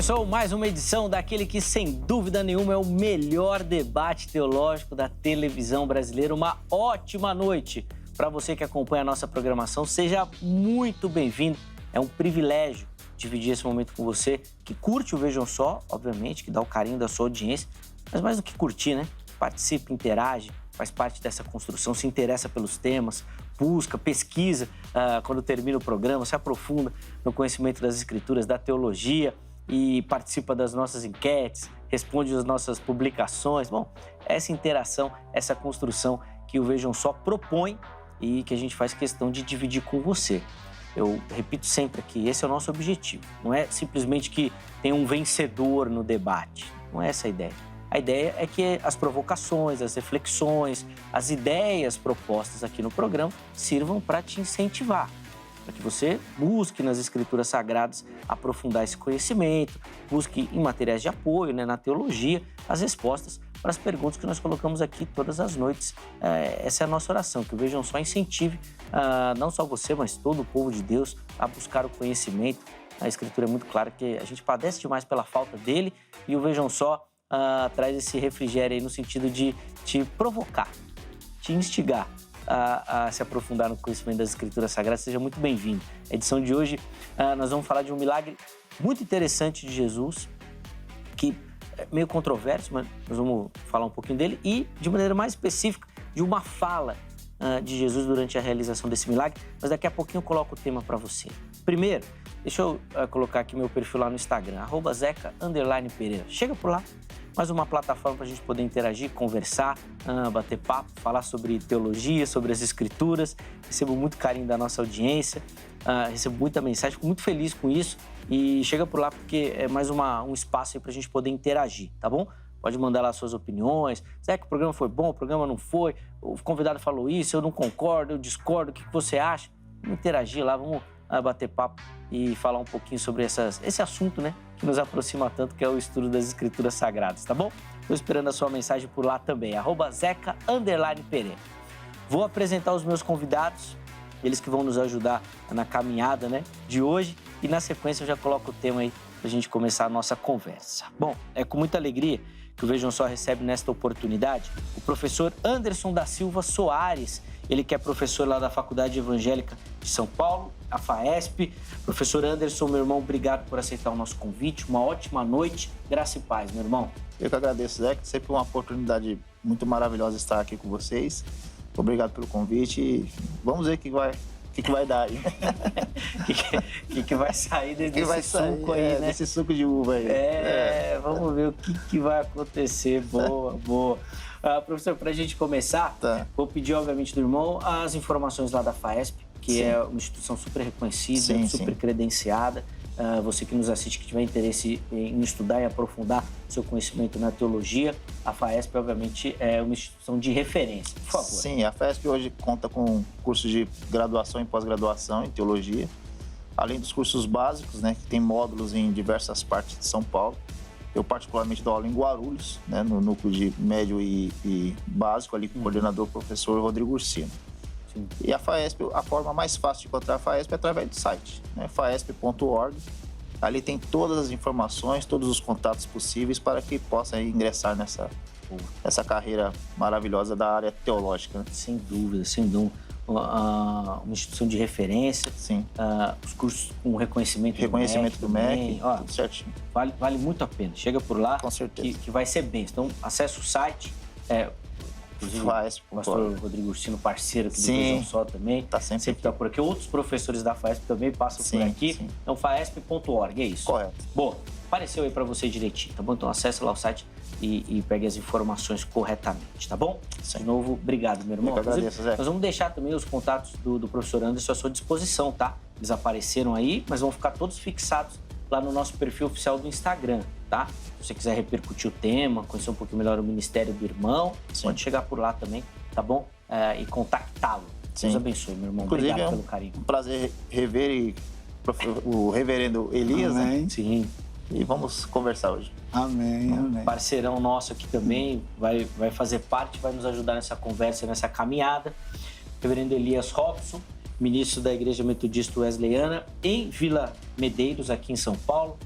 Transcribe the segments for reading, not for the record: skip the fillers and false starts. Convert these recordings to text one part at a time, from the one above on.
Começou mais uma edição daquele que, sem dúvida nenhuma, é o melhor debate teológico da televisão brasileira. Uma ótima noite para você que acompanha a nossa programação. Seja muito bem-vindo. É um privilégio dividir esse momento com você, que curte o Vejam Só, obviamente, que dá o carinho da sua audiência, mas mais do que curtir, né? Participa, interage, faz parte dessa construção, se interessa pelos temas, busca, pesquisa quando termina o programa, se aprofunda no conhecimento das escrituras, da teologia e participa das nossas enquetes, responde às nossas publicações. Bom, essa interação, essa construção que o Vejam Só propõe e que a gente faz questão de dividir com você. Eu repito sempre aqui, esse é o nosso objetivo. Não é simplesmente que tem um vencedor no debate. Não é essa a ideia. A ideia é que as provocações, as reflexões, as ideias propostas aqui no programa sirvam para te incentivar, para que você busque nas Escrituras Sagradas aprofundar esse conhecimento, busque em materiais de apoio, na teologia, as respostas para as perguntas que nós colocamos aqui todas as noites. Essa é a nossa oração, que o Vejam Só incentive não só você, mas todo o povo de Deus a buscar o conhecimento. A Escritura é muito clara que a gente padece demais pela falta dele e o Vejam Só traz esse refrigério aí no sentido de te provocar, te instigar a se aprofundar no conhecimento das Escrituras Sagradas. Seja muito bem-vindo. A edição de hoje, nós vamos falar de um milagre muito interessante de Jesus, que é meio controverso, mas nós vamos falar um pouquinho dele, e, de maneira mais específica, de uma fala de Jesus durante a realização desse milagre, mas daqui a pouquinho eu coloco o tema para você. Primeiro, deixa eu colocar aqui meu perfil lá no Instagram, @zeca_pereira. Chega por lá. Mais uma plataforma para a gente poder interagir, conversar, bater papo, falar sobre teologia, sobre as escrituras. Recebo muito carinho da nossa audiência, recebo muita mensagem, fico muito feliz com isso. E chega por lá porque é mais um espaço aí para a gente poder interagir, tá bom? Pode mandar lá suas opiniões. Será que o programa foi bom, o programa não foi? O convidado falou isso, eu não concordo, eu discordo, o que você acha? Vamos interagir lá, vamos bater papo e falar um pouquinho sobre esse assunto, né? Que nos aproxima tanto, que é o estudo das Escrituras Sagradas, tá bom? Estou esperando a sua mensagem por lá também, @zeca_pereira. Vou apresentar os meus convidados, eles que vão nos ajudar na caminhada, né, de hoje, e na sequência eu já coloco o tema aí para a gente começar a nossa conversa. Bom, é com muita alegria que o Vejam Só recebe nesta oportunidade o professor Anderson da Silva Soares, ele que é professor lá da Faculdade Evangélica de São Paulo, a FAESP. Professor Anderson, meu irmão, obrigado por aceitar o nosso convite. Uma ótima noite. Graça e paz, meu irmão. Eu que agradeço, Zé, que sempre uma oportunidade muito maravilhosa estar aqui com vocês. Obrigado pelo convite e vamos ver o que vai dar aí. O que vai sair desse suco aí, né? Desse suco de uva aí. Vamos ver o que vai acontecer. Boa, boa. Professor, para a gente começar, vou pedir, obviamente, do irmão as informações lá da FAESP, que é uma instituição super reconhecida, super credenciada. Você que nos assiste, que tiver interesse em estudar e aprofundar seu conhecimento na teologia, a FAESP, obviamente, é uma instituição de referência. Por favor. Sim, a FAESP hoje conta com cursos de graduação e pós-graduação em teologia, além dos cursos básicos, né, que tem módulos em diversas partes de São Paulo. Eu particularmente dou aula em Guarulhos, né, no núcleo de médio e básico, ali com o coordenador, professor Rodrigo Ursino. Sim. E a FAESP, a forma mais fácil de encontrar a FAESP é através do site, né, faesp.org. Ali tem todas as informações, todos os contatos possíveis para que possa ingressar nessa carreira maravilhosa da área teológica. Né? Sem dúvida, sem dúvida. Uma instituição de referência. Sim. Os cursos com reconhecimento do MEC, tudo certinho. Vale muito a pena. Chega por lá. Com certeza. Que vai ser bem. Então, acessa o site. O pastor Rodrigo Ursino, parceiro aqui do Vejam Só também. Tá sempre está por aqui. Outros professores da FAESP também passam por aqui. Sim. Então, faesp.org, é isso? Correto. Boa. Apareceu aí para você direitinho, tá bom? Então, acessa lá o site e pegue as informações corretamente, tá bom? Sim. De novo, obrigado, meu irmão. Eu agradeço, Zé. Nós vamos deixar também os contatos do professor Anderson à sua disposição, tá? Eles apareceram aí, mas vão ficar todos fixados lá no nosso perfil oficial do Instagram, tá? Se você quiser repercutir o tema, conhecer um pouquinho melhor o ministério do irmão, pode chegar por lá também, tá bom? E contactá-lo. Deus abençoe, meu irmão. Inclusive, obrigado pelo carinho. Um prazer rever o reverendo Elias, Amém. né? Sim. E vamos conversar hoje. Amém, amém. Parceirão nosso aqui também, vai fazer parte, vai nos ajudar nessa conversa, nessa caminhada. Reverendo Elias Robson, ministro da Igreja Metodista Wesleyana, em Vila Medeiros, aqui em São Paulo.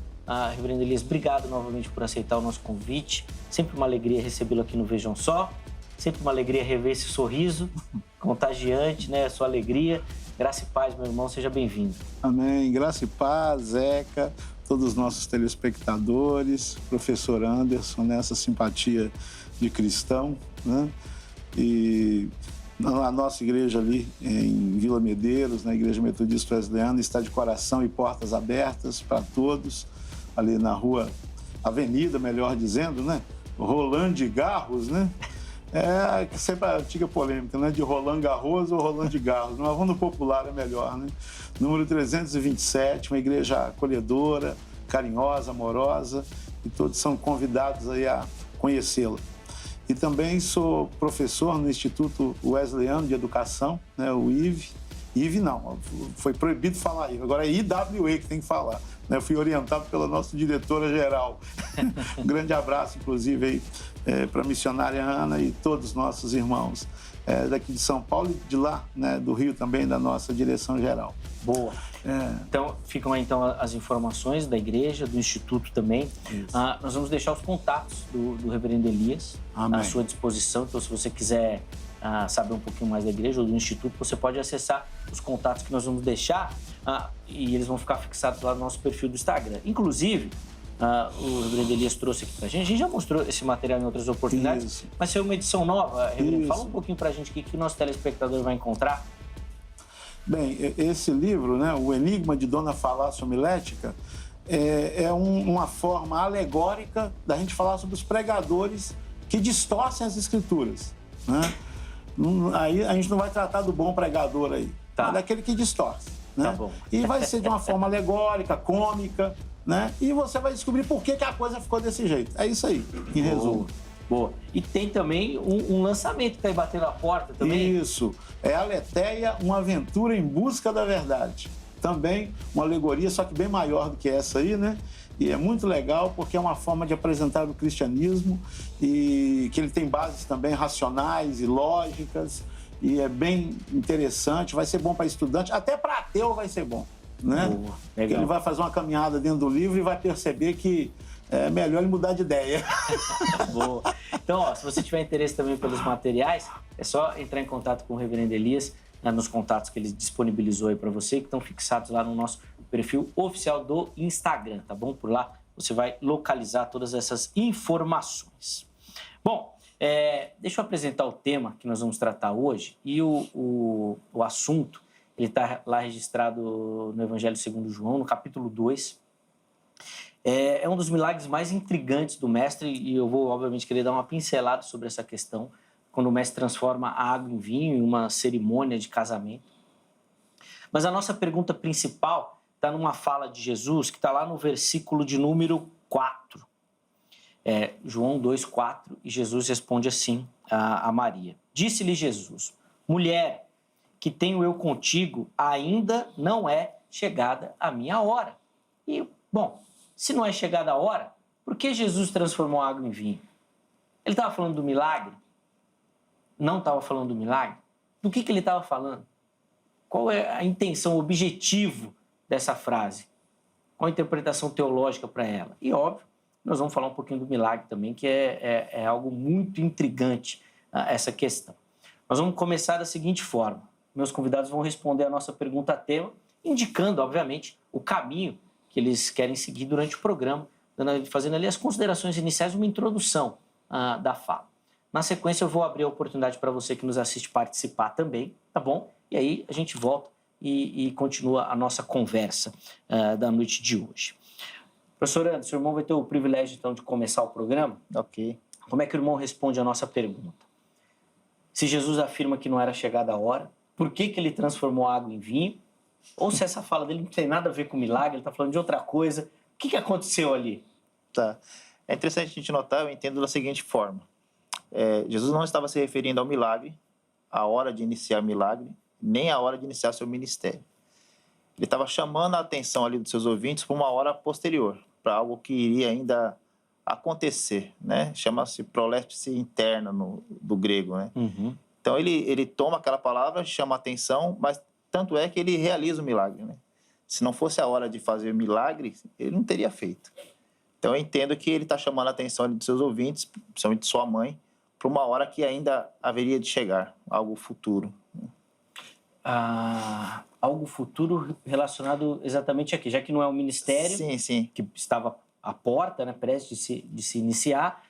Reverendo Elias, obrigado novamente por aceitar o nosso convite. Sempre uma alegria recebê-lo aqui no Vejam Só. Sempre uma alegria rever esse sorriso contagiante, né? A sua alegria. Graça e paz, meu irmão. Seja bem-vindo. Amém. Graça e paz, Zeca, todos os nossos telespectadores, professor Anderson, nessa simpatia de cristão, né? E a nossa igreja ali em Vila Medeiros, na Igreja Metodista Wesleyana, está de coração e portas abertas para todos, ali na rua, avenida, melhor dizendo, né? Roland Garros, né? É sempre a antiga polêmica, né? De Roland Garros ou Roland Garros. Mas vamos no popular, é melhor, né? Número 327, uma igreja acolhedora, carinhosa, amorosa, e todos são convidados aí a conhecê-la. E também sou professor no Instituto Wesleyano de Educação, né? O IVE. IVE não, foi proibido falar IVE, agora é IWE que tem que falar. Eu fui orientado pela nossa diretora-geral. Um grande abraço, inclusive, aí, para a missionária Ana e todos os nossos irmãos daqui de São Paulo e de lá, né, do Rio também, da nossa direção-geral. Boa. Então, ficam aí então, as informações da igreja, do Instituto também. Nós vamos deixar os contatos do Reverendo Elias à sua disposição. Então, se você quiser saber um pouquinho mais da igreja ou do Instituto, você pode acessar os contatos que nós vamos deixar e eles vão ficar fixados lá no nosso perfil do Instagram. Inclusive, o Reverendo Elias trouxe aqui pra gente. A gente já mostrou esse material em outras oportunidades, Isso. mas saiu uma edição nova. Reverendo, Isso. fala um pouquinho pra gente o que o nosso telespectador vai encontrar. Bem, esse livro, né, O Enigma de Dona Falácia Homilética, é uma forma alegórica da gente falar sobre os pregadores que distorcem as escrituras, né? Aí a gente não vai tratar do bom pregador aí, mas daquele que distorce, né? Tá bom. E vai ser de uma forma alegórica, cômica, né? E você vai descobrir por que a coisa ficou desse jeito. É isso aí, em resumo. Boa. E tem também um lançamento que está aí batendo a porta também. Isso. É Aletheia, uma aventura em busca da verdade. Também uma alegoria, só que bem maior do que essa aí, né? E é muito legal porque é uma forma de apresentar o cristianismo e que ele tem bases também racionais e lógicas e é bem interessante, vai ser bom para estudante, até para ateu vai ser bom, né? Boa. Legal. Ele vai fazer uma caminhada dentro do livro e vai perceber que é melhor ele mudar de ideia. Boa. Então, se você tiver interesse também pelos materiais, é só entrar em contato com o Reverendo Elias, nos contatos que ele disponibilizou aí para você, que estão fixados lá no nosso perfil oficial do Instagram, tá bom? Por lá você vai localizar todas essas informações. Bom, deixa eu apresentar o tema que nós vamos tratar hoje e o assunto, ele está lá registrado no Evangelho segundo João, no capítulo 2. É um dos milagres mais intrigantes do Mestre e eu vou, obviamente, querer dar uma pincelada sobre essa questão, quando o Mestre transforma a água em vinho em uma cerimônia de casamento. Mas a nossa pergunta principal está numa fala de Jesus que está lá no versículo de número 4. João 2,4, e Jesus responde assim a Maria. Disse-lhe Jesus, mulher, que tenho eu contigo, ainda não é chegada a minha hora. E, bom, se não é chegada a hora, por que Jesus transformou a água em vinho? Ele estava falando do milagre? Não estava falando do milagre? Do que ele estava falando? Qual é a intenção, o objetivo dessa frase? Qual a interpretação teológica para ela? E, óbvio, nós vamos falar um pouquinho do milagre também, que é algo muito intrigante, essa questão. Nós vamos começar da seguinte forma. Meus convidados vão responder a nossa pergunta tema, indicando, obviamente, o caminho que eles querem seguir durante o programa, fazendo ali as considerações iniciais, uma introdução da fala. Na sequência, eu vou abrir a oportunidade para você que nos assiste participar também, tá bom? E aí a gente volta e continua a nossa conversa da noite de hoje. Professor Anderson, o irmão vai ter o privilégio, então, de começar o programa. Ok. Como é que o irmão responde a nossa pergunta? Se Jesus afirma que não era chegada a hora, por que ele transformou a água em vinho? Ou se essa fala dele não tem nada a ver com milagre, ele está falando de outra coisa. O que aconteceu ali? Tá. É interessante a gente notar, eu entendo da seguinte forma. Jesus não estava se referindo ao milagre, à hora de iniciar o milagre, nem à hora de iniciar seu ministério. Ele estava chamando a atenção ali dos seus ouvintes para uma hora posterior, para algo que iria ainda acontecer, né? Chama-se prolepse interna do grego, né? Uhum. Então ele toma aquela palavra, chama a atenção, mas tanto é que ele realiza o milagre, né? Se não fosse a hora de fazer o milagre, ele não teria feito. Então, eu entendo que ele está chamando a atenção dos seus ouvintes, principalmente de sua mãe, para uma hora que ainda haveria de chegar, algo futuro. Algo futuro relacionado exatamente aqui, já que não é um ministério sim. que estava à porta, né, prestes de se iniciar,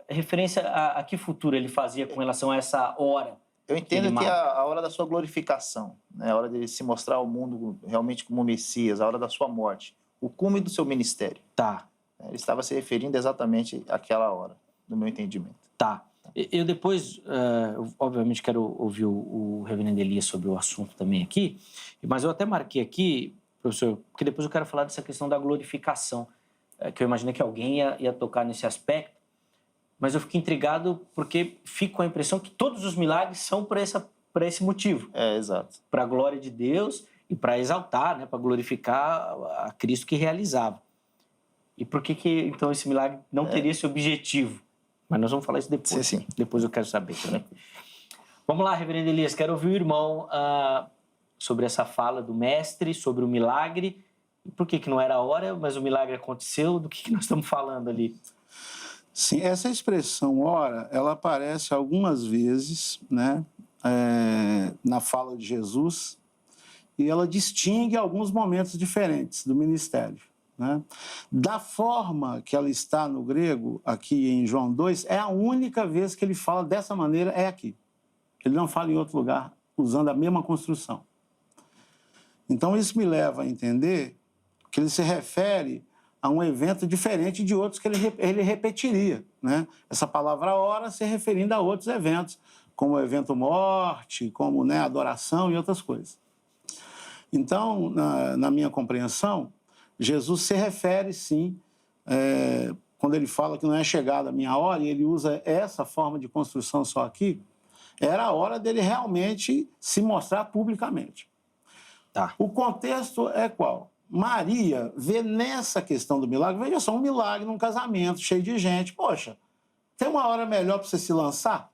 referência a que futuro ele fazia com relação a essa hora? Eu entendo que é a hora da sua glorificação, né? A hora de se mostrar ao mundo realmente como Messias, a hora da sua morte, o cume do seu ministério. Tá. Ele estava se referindo exatamente àquela hora, no meu entendimento. Tá. Eu depois, obviamente, quero ouvir o reverendo Elias sobre o assunto também aqui, mas eu até marquei aqui, professor, porque depois eu quero falar dessa questão da glorificação, que eu imaginei que alguém ia tocar nesse aspecto, mas eu fiquei intrigado porque fico com a impressão que todos os milagres são por esse motivo. Exato. Para a glória de Deus e para exaltar, né, para glorificar a Cristo que realizava. E por que então esse milagre não teria esse objetivo? Mas nós vamos falar isso depois. Sim. Depois eu quero saber também. Vamos lá, reverendo Elias, quero ouvir o irmão sobre essa fala do mestre, sobre o milagre. E por que não era a hora, mas o milagre aconteceu? Do que nós estamos falando ali? Sim, essa expressão hora, ela aparece algumas vezes, né, na fala de Jesus, e ela distingue alguns momentos diferentes do ministério. Né? Da forma que ela está no grego, aqui em João 2, é a única vez que ele fala dessa maneira, é aqui. Ele não fala em outro lugar, usando a mesma construção. Então, isso me leva a entender que ele se refere a um evento diferente de outros que ele repetiria. Né? Essa palavra hora se referindo a outros eventos, como o evento morte, como, né, adoração e outras coisas. Então, na minha compreensão, Jesus se refere, sim, quando ele fala que não é chegada a minha hora, e ele usa essa forma de construção só aqui, era a hora dele realmente se mostrar publicamente. Tá. O contexto é qual? Maria vê nessa questão do milagre, veja só, um milagre num casamento cheio de gente. Poxa, tem uma hora melhor para você se lançar?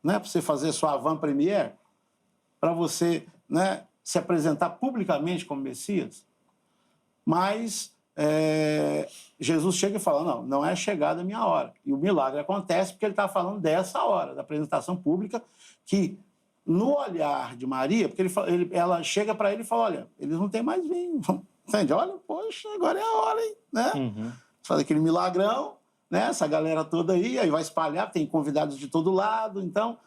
Né? Para você fazer sua avant-première? Para você, né, se apresentar publicamente como Messias? Mas Jesus chega e fala, não é chegada a minha hora. E o milagre acontece porque ele está falando dessa hora, da apresentação pública, que no olhar de Maria, porque ela chega para ele e fala, olha, eles não têm mais vinho. Entende? Olha, poxa, agora é a hora, hein? Né? Uhum. Faz aquele milagrão, né? Essa galera toda aí vai espalhar, tem convidados de todo lado. Então,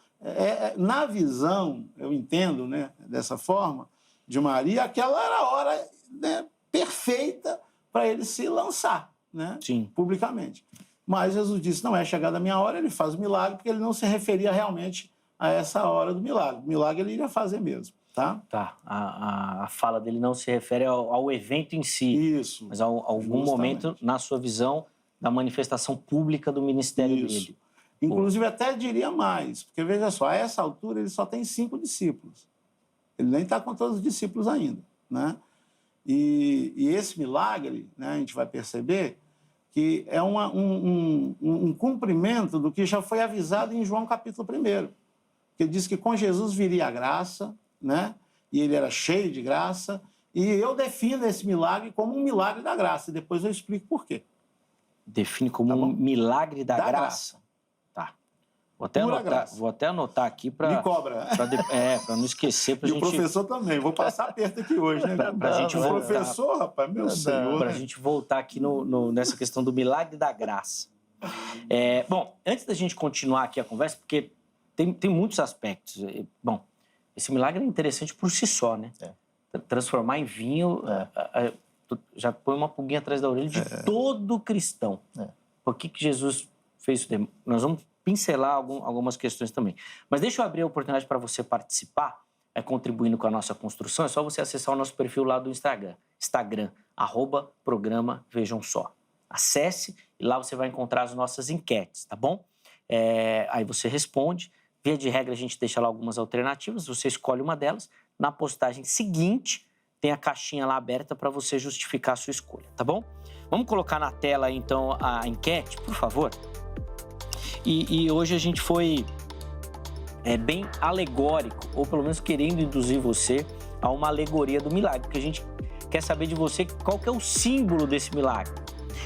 na visão, eu entendo, né, dessa forma, de Maria, aquela era a hora, né, perfeita para ele se lançar, né? Sim. Publicamente. Mas Jesus disse, não é chegada a minha hora, ele faz o milagre, porque ele não se referia realmente a essa hora do milagre. O milagre ele iria fazer mesmo, tá? Tá. A fala dele não se refere ao evento em si. Isso. Mas a algum momento, na sua visão, da manifestação pública do ministério dele. Inclusive, até diria mais, porque veja só, a essa altura ele só tem 5 discípulos. Ele nem está com todos os discípulos ainda, né? E esse milagre, né, a gente vai perceber que é um cumprimento do que já foi avisado em João capítulo 1. Que diz que com Jesus viria a graça, né? E ele era cheio de graça. E eu defino esse milagre como um milagre da graça. E depois eu explico por quê. Define como um milagre da graça. Tá. Vou até anotar aqui para... Me cobra. Para não esquecer. E o professor também. Vou passar aperto aqui hoje, né? Pra gente voltar. O professor, rapaz, meu senhor. Para a gente voltar aqui nessa questão do milagre da graça. Bom, antes da gente continuar aqui a conversa, porque tem muitos aspectos. Bom, esse milagre é interessante por si só, né? Transformar em vinho já põe uma pulguinha atrás da orelha de todo cristão. Por que Jesus fez isso? Nós vamos pincelar algumas questões também. Mas deixa eu abrir a oportunidade para você participar, contribuindo com a nossa construção. É só você acessar o nosso perfil lá do Instagram, @programa Vejam Só. Acesse e lá você vai encontrar as nossas enquetes, tá bom? Aí você responde. Via de regra, a gente deixa lá algumas alternativas, você escolhe uma delas. Na postagem seguinte, tem a caixinha lá aberta para você justificar a sua escolha, tá bom? Vamos colocar na tela, então, a enquete, por favor? E hoje a gente foi bem alegórico, ou pelo menos querendo induzir você a uma alegoria do milagre, porque a gente quer saber de você qual que é o símbolo desse milagre.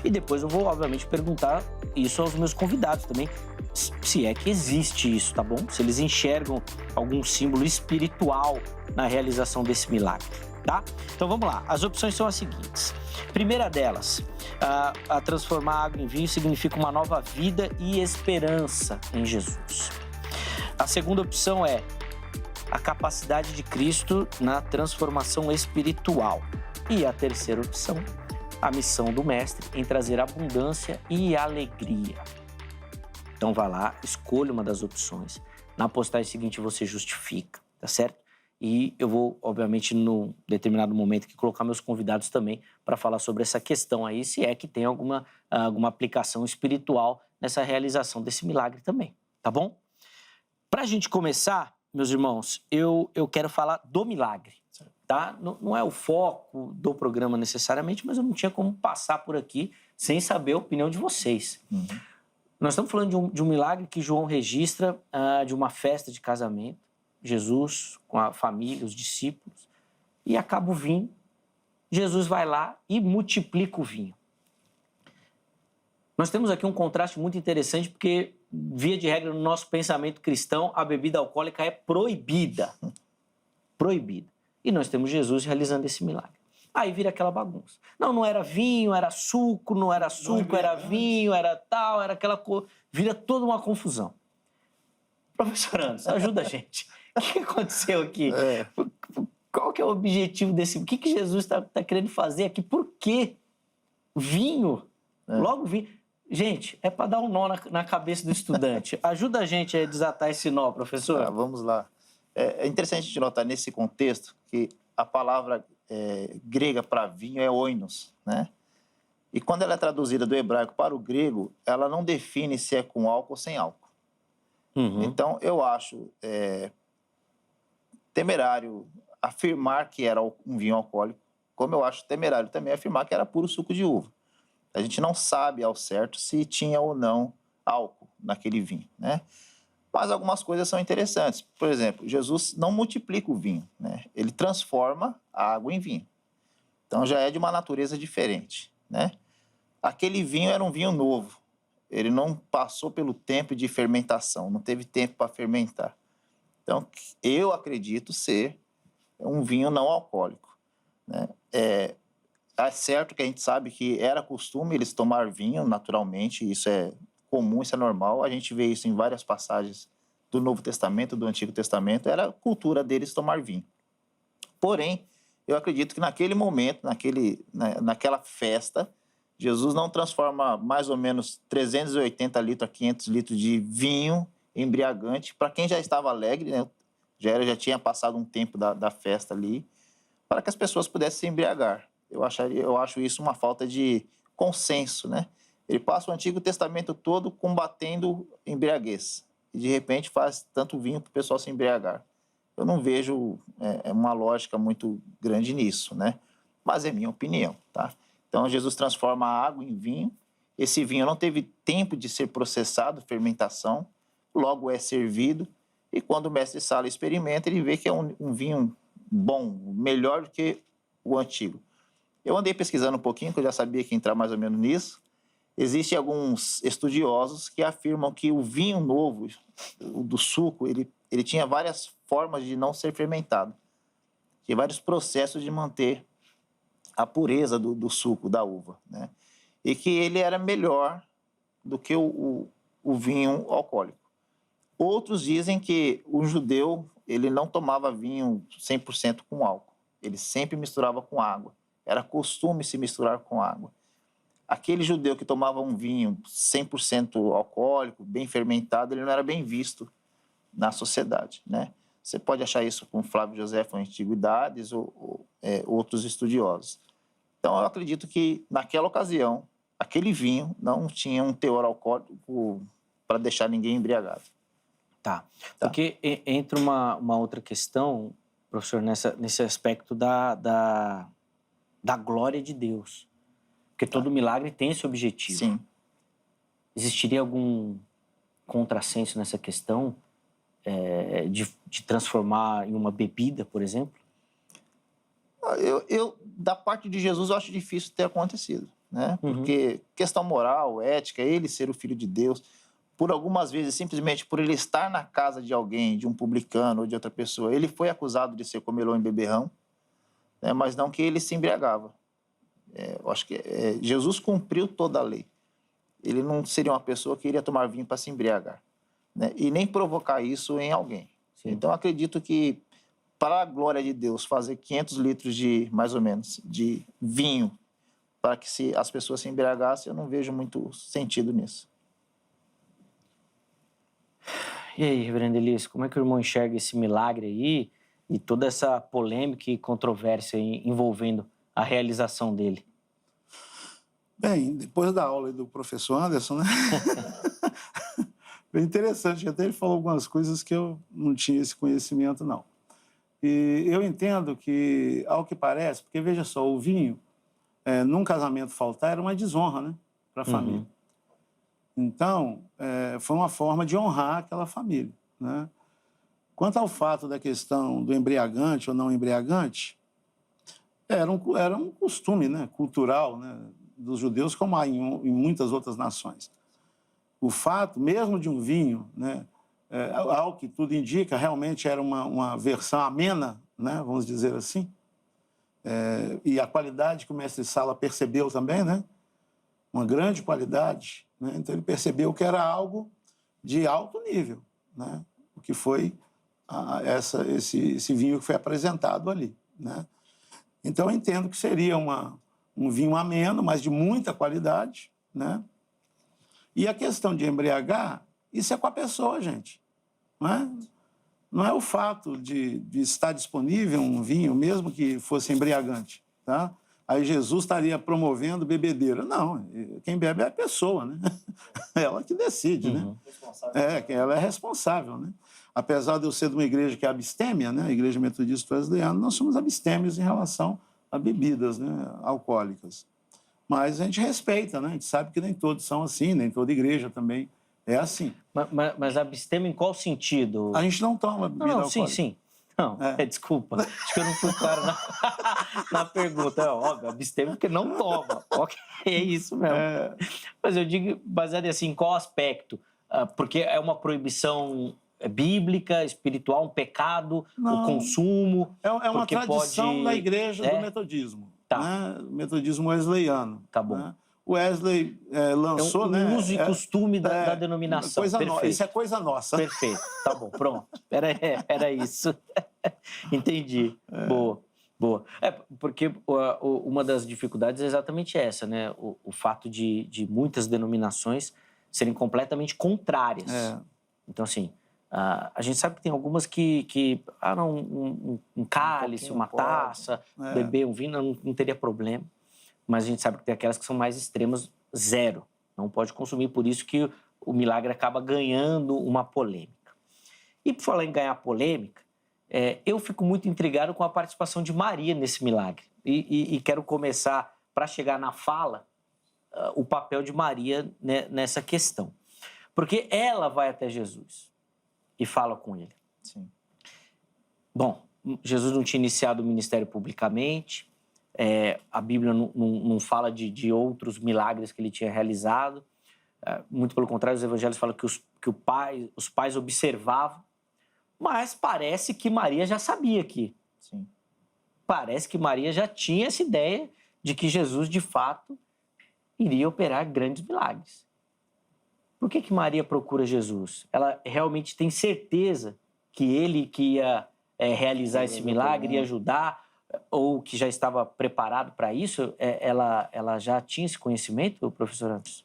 E depois eu vou, obviamente, perguntar isso aos meus convidados também, se é que existe isso, tá bom? Se eles enxergam algum símbolo espiritual na realização desse milagre, tá? Então vamos lá, as opções são as seguintes. Primeira delas, a transformar água em vinho significa uma nova vida e esperança em Jesus. A segunda opção é a capacidade de Cristo na transformação espiritual. E a terceira opção, a missão do Mestre em trazer abundância e alegria. Então vá lá, escolha uma das opções. Na postagem seguinte você justifica, tá certo? E eu vou, obviamente, num determinado momento aqui, colocar meus convidados também para falar sobre essa questão aí, se é que tem alguma aplicação espiritual nessa realização desse milagre também, tá bom? Para a gente começar, meus irmãos, eu quero falar do milagre, tá? Não é o foco do programa necessariamente, mas eu não tinha como passar por aqui sem saber a opinião de vocês. Uhum. Nós estamos falando de um milagre que João registra de uma festa de casamento, Jesus com a família, os discípulos, e acaba o vinho. Jesus vai lá e multiplica o vinho. Nós temos aqui um contraste muito interessante, porque, via de regra, no nosso pensamento cristão, a bebida alcoólica é proibida. Proibida. E nós temos Jesus realizando esse milagre. Aí vira aquela bagunça. Não era vinho, era suco, não era suco, era vinho, era tal, era aquela coisa. Vira toda uma confusão. Professor Anderson, ajuda a gente. O que aconteceu aqui? Qual que é o objetivo desse... O que Jesus está querendo fazer aqui? Por quê? Vinho? Logo vinho. Gente, é para dar um nó na cabeça do estudante. Ajuda a gente a desatar esse nó, professor. Vamos lá. É interessante a gente notar nesse contexto que a palavra grega para vinho é oinos, né? E quando ela é traduzida do hebraico para o grego, ela não define se é com álcool ou sem álcool. Uhum. Então, eu acho temerário afirmar que era um vinho alcoólico, como eu acho temerário também afirmar que era puro suco de uva. A gente não sabe ao certo se tinha ou não álcool naquele vinho, né? Mas algumas coisas são interessantes. Por exemplo, Jesus não multiplica o vinho, né? Ele transforma a água em vinho. Então já é de uma natureza diferente, né? Aquele vinho era um vinho novo. Ele não passou pelo tempo de fermentação, não teve tempo para fermentar. Então, eu acredito ser um vinho não alcoólico, né? É certo que a gente sabe que era costume eles tomar vinho naturalmente, isso é comum, isso é normal. A gente vê isso em várias passagens do Novo Testamento, do Antigo Testamento. Era a cultura deles tomar vinho. Porém, eu acredito que naquele momento, naquela festa, Jesus não transforma mais ou menos 380 litros a 500 litros de vinho embriagante para quem já estava alegre, né? Já tinha passado um tempo da festa ali, para que as pessoas pudessem se embriagar. Eu acho isso uma falta de consenso, né? Ele passa o Antigo Testamento todo combatendo embriaguez. E, de repente, faz tanto vinho para o pessoal se embriagar. Eu não vejo uma lógica muito grande nisso, né? Mas é minha opinião, tá? Então, Jesus transforma a água em vinho. Esse vinho não teve tempo de ser processado, fermentação. Logo é servido. E quando o mestre Sala experimenta, ele vê que é um vinho bom, melhor do que o antigo. Eu andei pesquisando um pouquinho, que eu já sabia que ia entrar mais ou menos nisso. Existem alguns estudiosos que afirmam que o vinho novo, o do suco, ele tinha várias formas de não ser fermentado. Tinha vários processos de manter a pureza do suco, da uva, né? E que ele era melhor do que o vinho alcoólico. Outros dizem que o judeu ele não tomava vinho 100% com álcool. Ele sempre misturava com água. Era costume se misturar com água. Aquele judeu que tomava um vinho 100% alcoólico, bem fermentado, ele não era bem visto na sociedade, né? Você pode achar isso com Flávio José em Antiguidades ou outros estudiosos. Então, eu acredito que, naquela ocasião, aquele vinho não tinha um teor alcoólico para deixar ninguém embriagado. Tá. Porque entra uma outra questão, professor, nesse aspecto da glória de Deus. Porque todo milagre tem esse objetivo. Sim. Existiria algum contrassenso nessa questão de transformar em uma bebida, por exemplo? Da parte de Jesus, eu acho difícil ter acontecido, né? Porque questão moral, ética, ele ser o Filho de Deus, por algumas vezes, simplesmente por ele estar na casa de alguém, de um publicano ou de outra pessoa, ele foi acusado de ser comelão e beberrão, né? Mas não que ele se embriagava. Eu acho que Jesus cumpriu toda a lei. Ele não seria uma pessoa que iria tomar vinho para se embriagar, né? E nem provocar isso em alguém. Sim. Então, acredito que, para a glória de Deus, fazer 500 litros mais ou menos, de vinho, para que as pessoas se embriagassem, eu não vejo muito sentido nisso. E aí, reverendo Elias, como é que o irmão enxerga esse milagre aí e toda essa polêmica e controvérsia envolvendo a realização dele? Bem, depois da aula do professor Anderson, né? Bem interessante, até ele falou algumas coisas que eu não tinha esse conhecimento, não. E eu entendo que, ao que parece, porque veja só, o vinho, num casamento faltar, era uma desonra, né? Para a família. Então, foi uma forma de honrar aquela família, né? Quanto ao fato da questão do embriagante ou não embriagante, era um costume, né, cultural, né, dos judeus, como há em muitas outras nações. O fato, mesmo de um vinho, né, ao que tudo indica, realmente era uma versão amena, né, vamos dizer assim, e a qualidade que o mestre Sala percebeu também, né, uma grande qualidade, né, então ele percebeu que era algo de alto nível, né, o que foi esse vinho que foi apresentado ali, né. Então, eu entendo que seria um vinho ameno, mas de muita qualidade, né? E a questão de embriagar, isso é com a pessoa, gente. Não é o fato de estar disponível um vinho, mesmo que fosse embriagante, tá? Aí Jesus estaria promovendo bebedeira. Não, quem bebe é a pessoa, né? Ela que decide, né? Ela é responsável, né? Apesar de eu ser de uma igreja que é abstêmia, né? A Igreja Metodista Wesleyana, nós somos abstêmios em relação a bebidas, né, alcoólicas. Mas a gente respeita, né? A gente sabe que nem todos são assim, nem toda igreja também é assim. Mas abstêmio em qual sentido? A gente não toma bebida alcoólica. Sim. Não, desculpa. Acho que eu não fui claro na pergunta. É óbvio, abstêmio porque não toma. Ok, é isso mesmo. Mas eu digo, baseado assim, em qual aspecto? Porque é uma proibição bíblica, espiritual, um pecado, o consumo? É uma tradição da igreja do metodismo. Tá. Né? O metodismo wesleyano. Tá bom. Né? Wesley lançou... o uso e costume da denominação. Isso é coisa nossa. Perfeito. Tá bom, pronto. Era isso. Entendi. Boa. Porque uma das dificuldades é exatamente essa, né? O fato de muitas denominações serem completamente contrárias. Então, assim, a gente sabe que tem algumas que um cálice, uma taça, beber um vinho, não teria problema. Mas a gente sabe que tem aquelas que são mais extremas, zero. Não pode consumir, por isso que o milagre acaba ganhando uma polêmica. E por falar em ganhar polêmica, eu fico muito intrigado com a participação de Maria nesse milagre. E quero começar, para chegar na fala, o papel de Maria, né, nessa questão. Porque ela vai até Jesus e fala com ele. Sim. Bom, Jesus não tinha iniciado o ministério publicamente, a Bíblia não fala de outros milagres que ele tinha realizado, muito pelo contrário, os evangelhos falam que os pais observavam, mas parece que Maria já sabia que. Sim. Parece que Maria já tinha essa ideia de que Jesus, de fato, iria operar grandes milagres. Por que Maria procura Jesus? Ela realmente tem certeza que ele que ia realizar esse milagre, ia ajudar, ou que já estava preparado para isso? Ela já tinha esse conhecimento, professor Anderson?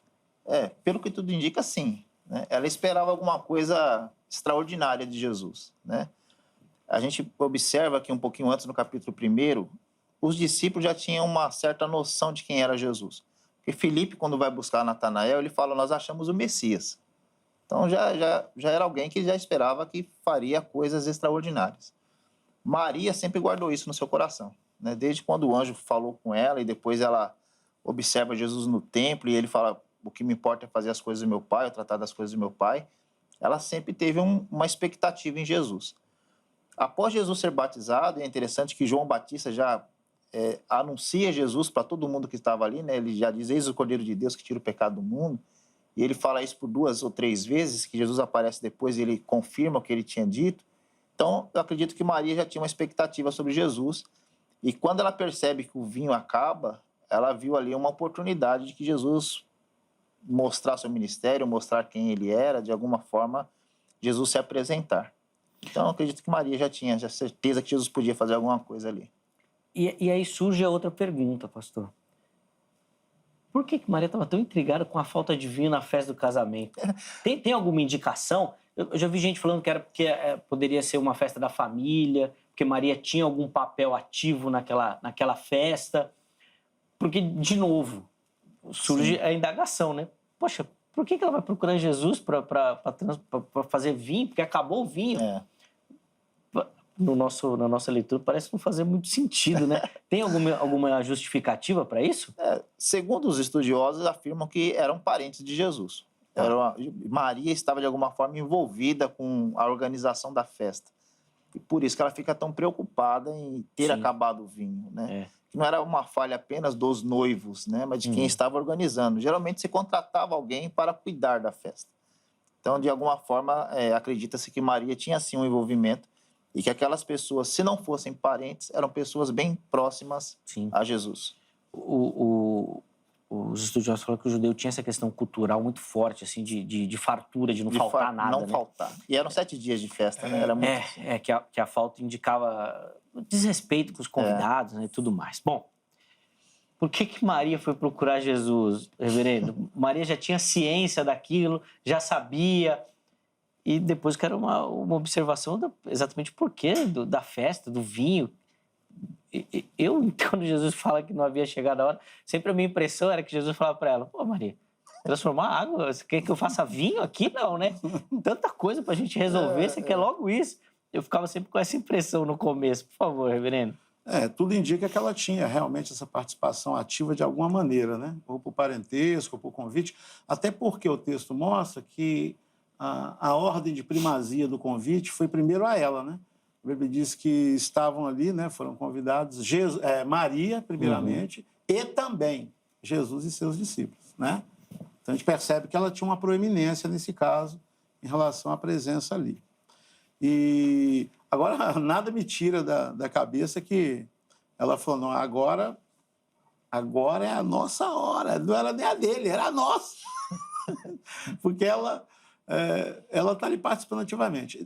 Pelo que tudo indica, sim. Né? Ela esperava alguma coisa extraordinária de Jesus. Né? A gente observa que um pouquinho antes, no capítulo 1, os discípulos já tinham uma certa noção de quem era Jesus. Porque Filipe, quando vai buscar Natanael, ele fala, nós achamos o Messias. Então, já era alguém que já esperava que faria coisas extraordinárias. Maria sempre guardou isso no seu coração. Né? Desde quando o anjo falou com ela e depois ela observa Jesus no templo e ele fala, o que me importa é fazer as coisas do meu pai, tratar das coisas do meu pai. Ela sempre teve uma expectativa em Jesus. Após Jesus ser batizado, é interessante que João Batista já anuncia Jesus para todo mundo que estava ali, né? Ele já diz, eis o Cordeiro de Deus que tira o pecado do mundo. E ele fala isso por 2 ou 3 vezes, que Jesus aparece depois e ele confirma o que ele tinha dito. Então, eu acredito que Maria já tinha uma expectativa sobre Jesus. E quando ela percebe que o vinho acaba, ela viu ali uma oportunidade de que Jesus mostrar seu ministério, mostrar quem ele era, de alguma forma, Jesus se apresentar. Então, eu acredito que Maria já tinha certeza que Jesus podia fazer alguma coisa ali. E aí surge a outra pergunta, pastor. Por que Maria estava tão intrigada com a falta de vinho na festa do casamento? Tem alguma indicação? Eu já vi gente falando que era porque poderia ser uma festa da família, porque Maria tinha algum papel ativo naquela festa. Porque, de novo, surge a indagação, né? Poxa, por que ela vai procurar Jesus para fazer vinho? Porque acabou o vinho. Na nossa leitura parece não fazer muito sentido, né? Tem alguma justificativa para isso? Segundo os estudiosos, afirmam que eram parentes de Jesus. Maria estava, de alguma forma, envolvida com a organização da festa. E por isso que ela fica tão preocupada em ter acabado o vinho, né? Não era uma falha apenas dos noivos, né? Mas de quem estava organizando. Geralmente, se contratava alguém para cuidar da festa. Então, de alguma forma, acredita-se que Maria tinha, sim, um envolvimento e que aquelas pessoas, se não fossem parentes, eram pessoas bem próximas a Jesus. Os estudiosos falam que o judeu tinha essa questão cultural muito forte, assim, de fartura, de não faltar nada. Não faltar. E eram 7 dias de festa, né? Era muito... que a falta indicava desrespeito com os convidados, né, e tudo mais. Bom, por que Maria foi procurar Jesus, reverendo? Maria já tinha ciência daquilo, já sabia... E depois quero uma observação exatamente por quê da festa, do vinho. Quando Jesus fala que não havia chegado a hora, sempre a minha impressão era que Jesus falava para ela, pô, Maria, transformar água, você quer que eu faça vinho aqui? Não, né? Tanta coisa para a gente resolver, você quer logo isso? Eu ficava sempre com essa impressão no começo. Por favor, reverendo. Tudo indica que ela tinha realmente essa participação ativa de alguma maneira, né? Ou por parentesco, ou por convite, até porque o texto mostra que a ordem de primazia do convite foi primeiro a ela, né? A Bíblia diz que estavam ali, né? Foram convidados Maria, primeiramente, e também Jesus e seus discípulos, né? Então, a gente percebe que ela tinha uma proeminência nesse caso em relação à presença ali. E agora, nada me tira da cabeça que ela falou, não, agora é a nossa hora, não era nem a dele, era a nossa. Porque ela está ali participando ativamente.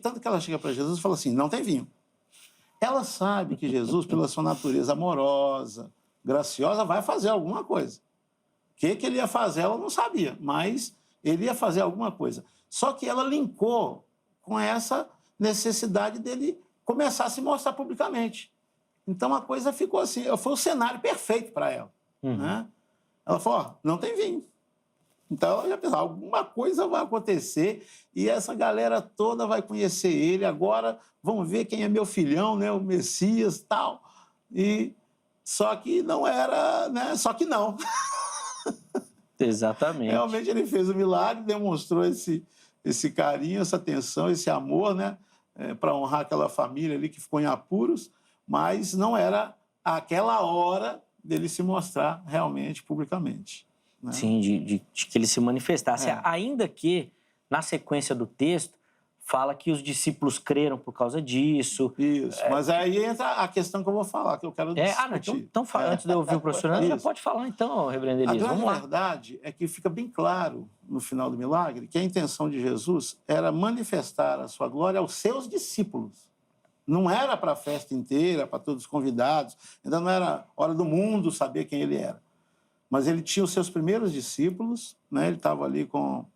Tanto que ela chega para Jesus e fala assim, não tem vinho. Ela sabe que Jesus, pela sua natureza amorosa, graciosa, vai fazer alguma coisa. O que ele ia fazer, ela não sabia, mas ele ia fazer alguma coisa. Só que ela linkou com essa necessidade dele começar a se mostrar publicamente. Então, a coisa ficou assim, foi o cenário perfeito para ela. Né? Ela falou, não tem vinho. Então, ela já pensava, alguma coisa vai acontecer e essa galera toda vai conhecer ele. Agora, vamos ver quem é meu filhão, né? O Messias e tal. Só que não era, né? Só que não. Exatamente. Realmente, ele fez o milagre, demonstrou esse carinho, essa atenção, esse amor, né? Para honrar aquela família ali que ficou em apuros, mas não era aquela hora dele se mostrar realmente, publicamente. Né? Sim, de que ele se manifestasse. Ainda que, na sequência do texto, fala que os discípulos creram por causa disso. Isso, mas aí entra a questão que eu vou falar, que eu quero discutir. Então antes de eu ouvir o professor Nando, já pode falar então, reverendo Elias. A grande verdade é que fica bem claro, no final do milagre, que a intenção de Jesus era manifestar a sua glória aos seus discípulos. Não era para a festa inteira, para todos os convidados, ainda não era hora do mundo saber quem ele era. Mas ele tinha os seus primeiros discípulos, né? Ele estava ali com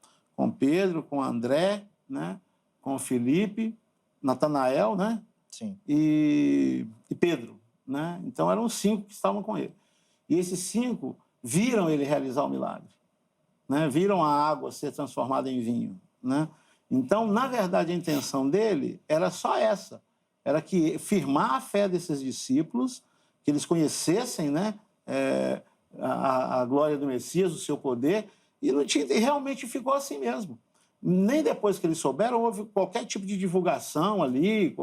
Pedro, com André, né? Com Filipe, Natanael, né? Sim. E Pedro, né? Então, eram os 5 que estavam com ele. E esses 5 viram ele realizar o milagre, né? Viram a água ser transformada em vinho, né? Então, na verdade, a intenção dele era só essa. Era que firmar a fé desses discípulos, que eles conhecessem, né? A glória do Messias, o seu poder, e realmente ficou assim mesmo. Nem depois que eles souberam, houve qualquer tipo de divulgação ali,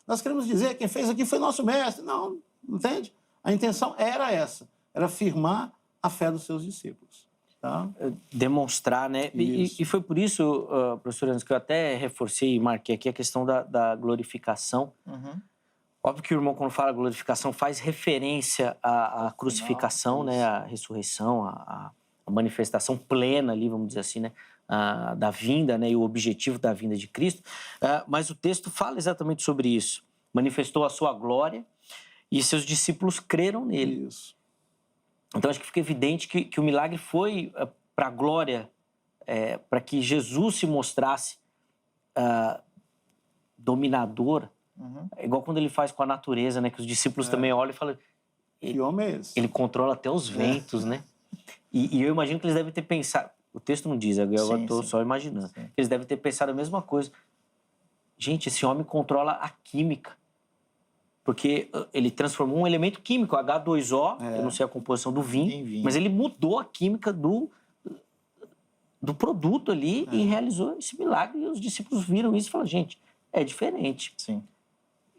nós queremos dizer que quem fez aqui foi nosso mestre. Não, Entende? A intenção era essa, era firmar a fé dos seus discípulos. Tá? Demonstrar, né? E foi por isso, professor Anderson, que eu até reforcei e marquei aqui a questão da glorificação. Óbvio que o irmão, quando fala glorificação, faz referência à crucificação, né? À ressurreição, à manifestação plena ali, vamos dizer assim, né? Da vinda, né? E o objetivo da vinda de Cristo. Mas o texto fala exatamente sobre isso. Manifestou a sua glória e seus discípulos creram nele. Isso. Então, acho que fica evidente que o milagre foi para a glória, para que Jesus se mostrasse dominador. É igual quando ele faz com a natureza, né? Que os discípulos também olham e falam... Que homem é esse? Ele controla até os ventos, né? E eu imagino que eles devem ter pensado... O texto não diz, agora eu estou só imaginando. Sim. Eles devem ter pensado a mesma coisa. Gente, esse homem controla a química. Porque ele transformou um elemento químico, H2O, eu não sei a composição do vinho, mas ele mudou a química do produto ali e realizou esse milagre. E os discípulos viram isso e falaram, gente, é diferente. Sim.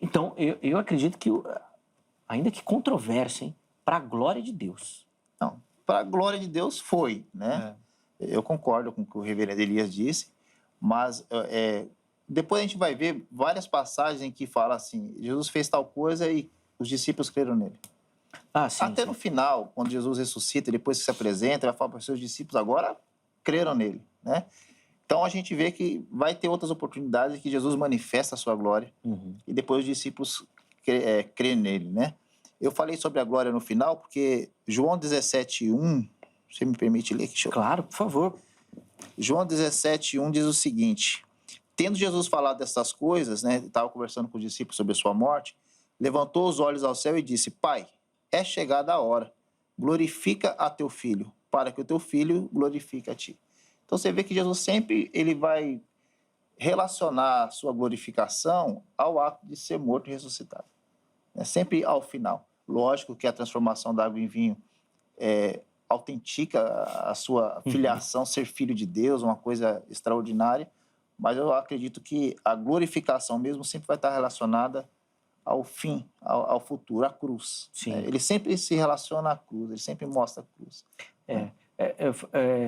Então, eu acredito que, ainda que controvérsia, para a glória de Deus. Não, para a glória de Deus foi, né? Eu concordo com o que o reverendo Elias disse, mas depois a gente vai ver várias passagens em que fala assim, Jesus fez tal coisa e os discípulos creram nele. Até no final, quando Jesus ressuscita, depois que se apresenta, ele vai falar para os seus discípulos, agora creram nele, né? Então a gente vê que vai ter outras oportunidades que Jesus manifesta a sua glória e depois os discípulos creem nele, né? Eu falei sobre a glória no final porque João 17:1, você me permite ler aqui? Claro, por favor. João 17:1 diz o seguinte, tendo Jesus falado dessas coisas, né, estava conversando com os discípulos sobre a sua morte, levantou os olhos ao céu e disse, Pai, é chegada a hora, glorifica a teu filho, para que o teu filho glorifique a ti. Então você vê que Jesus sempre ele vai relacionar a sua glorificação ao ato de ser morto e ressuscitado. Sempre ao final. Lógico que a transformação da água em vinho autentica a sua filiação, ser filho de Deus, uma coisa extraordinária, mas eu acredito que a glorificação mesmo sempre vai estar relacionada ao fim, ao futuro, à cruz. Ele sempre se relaciona à cruz, ele sempre mostra a cruz.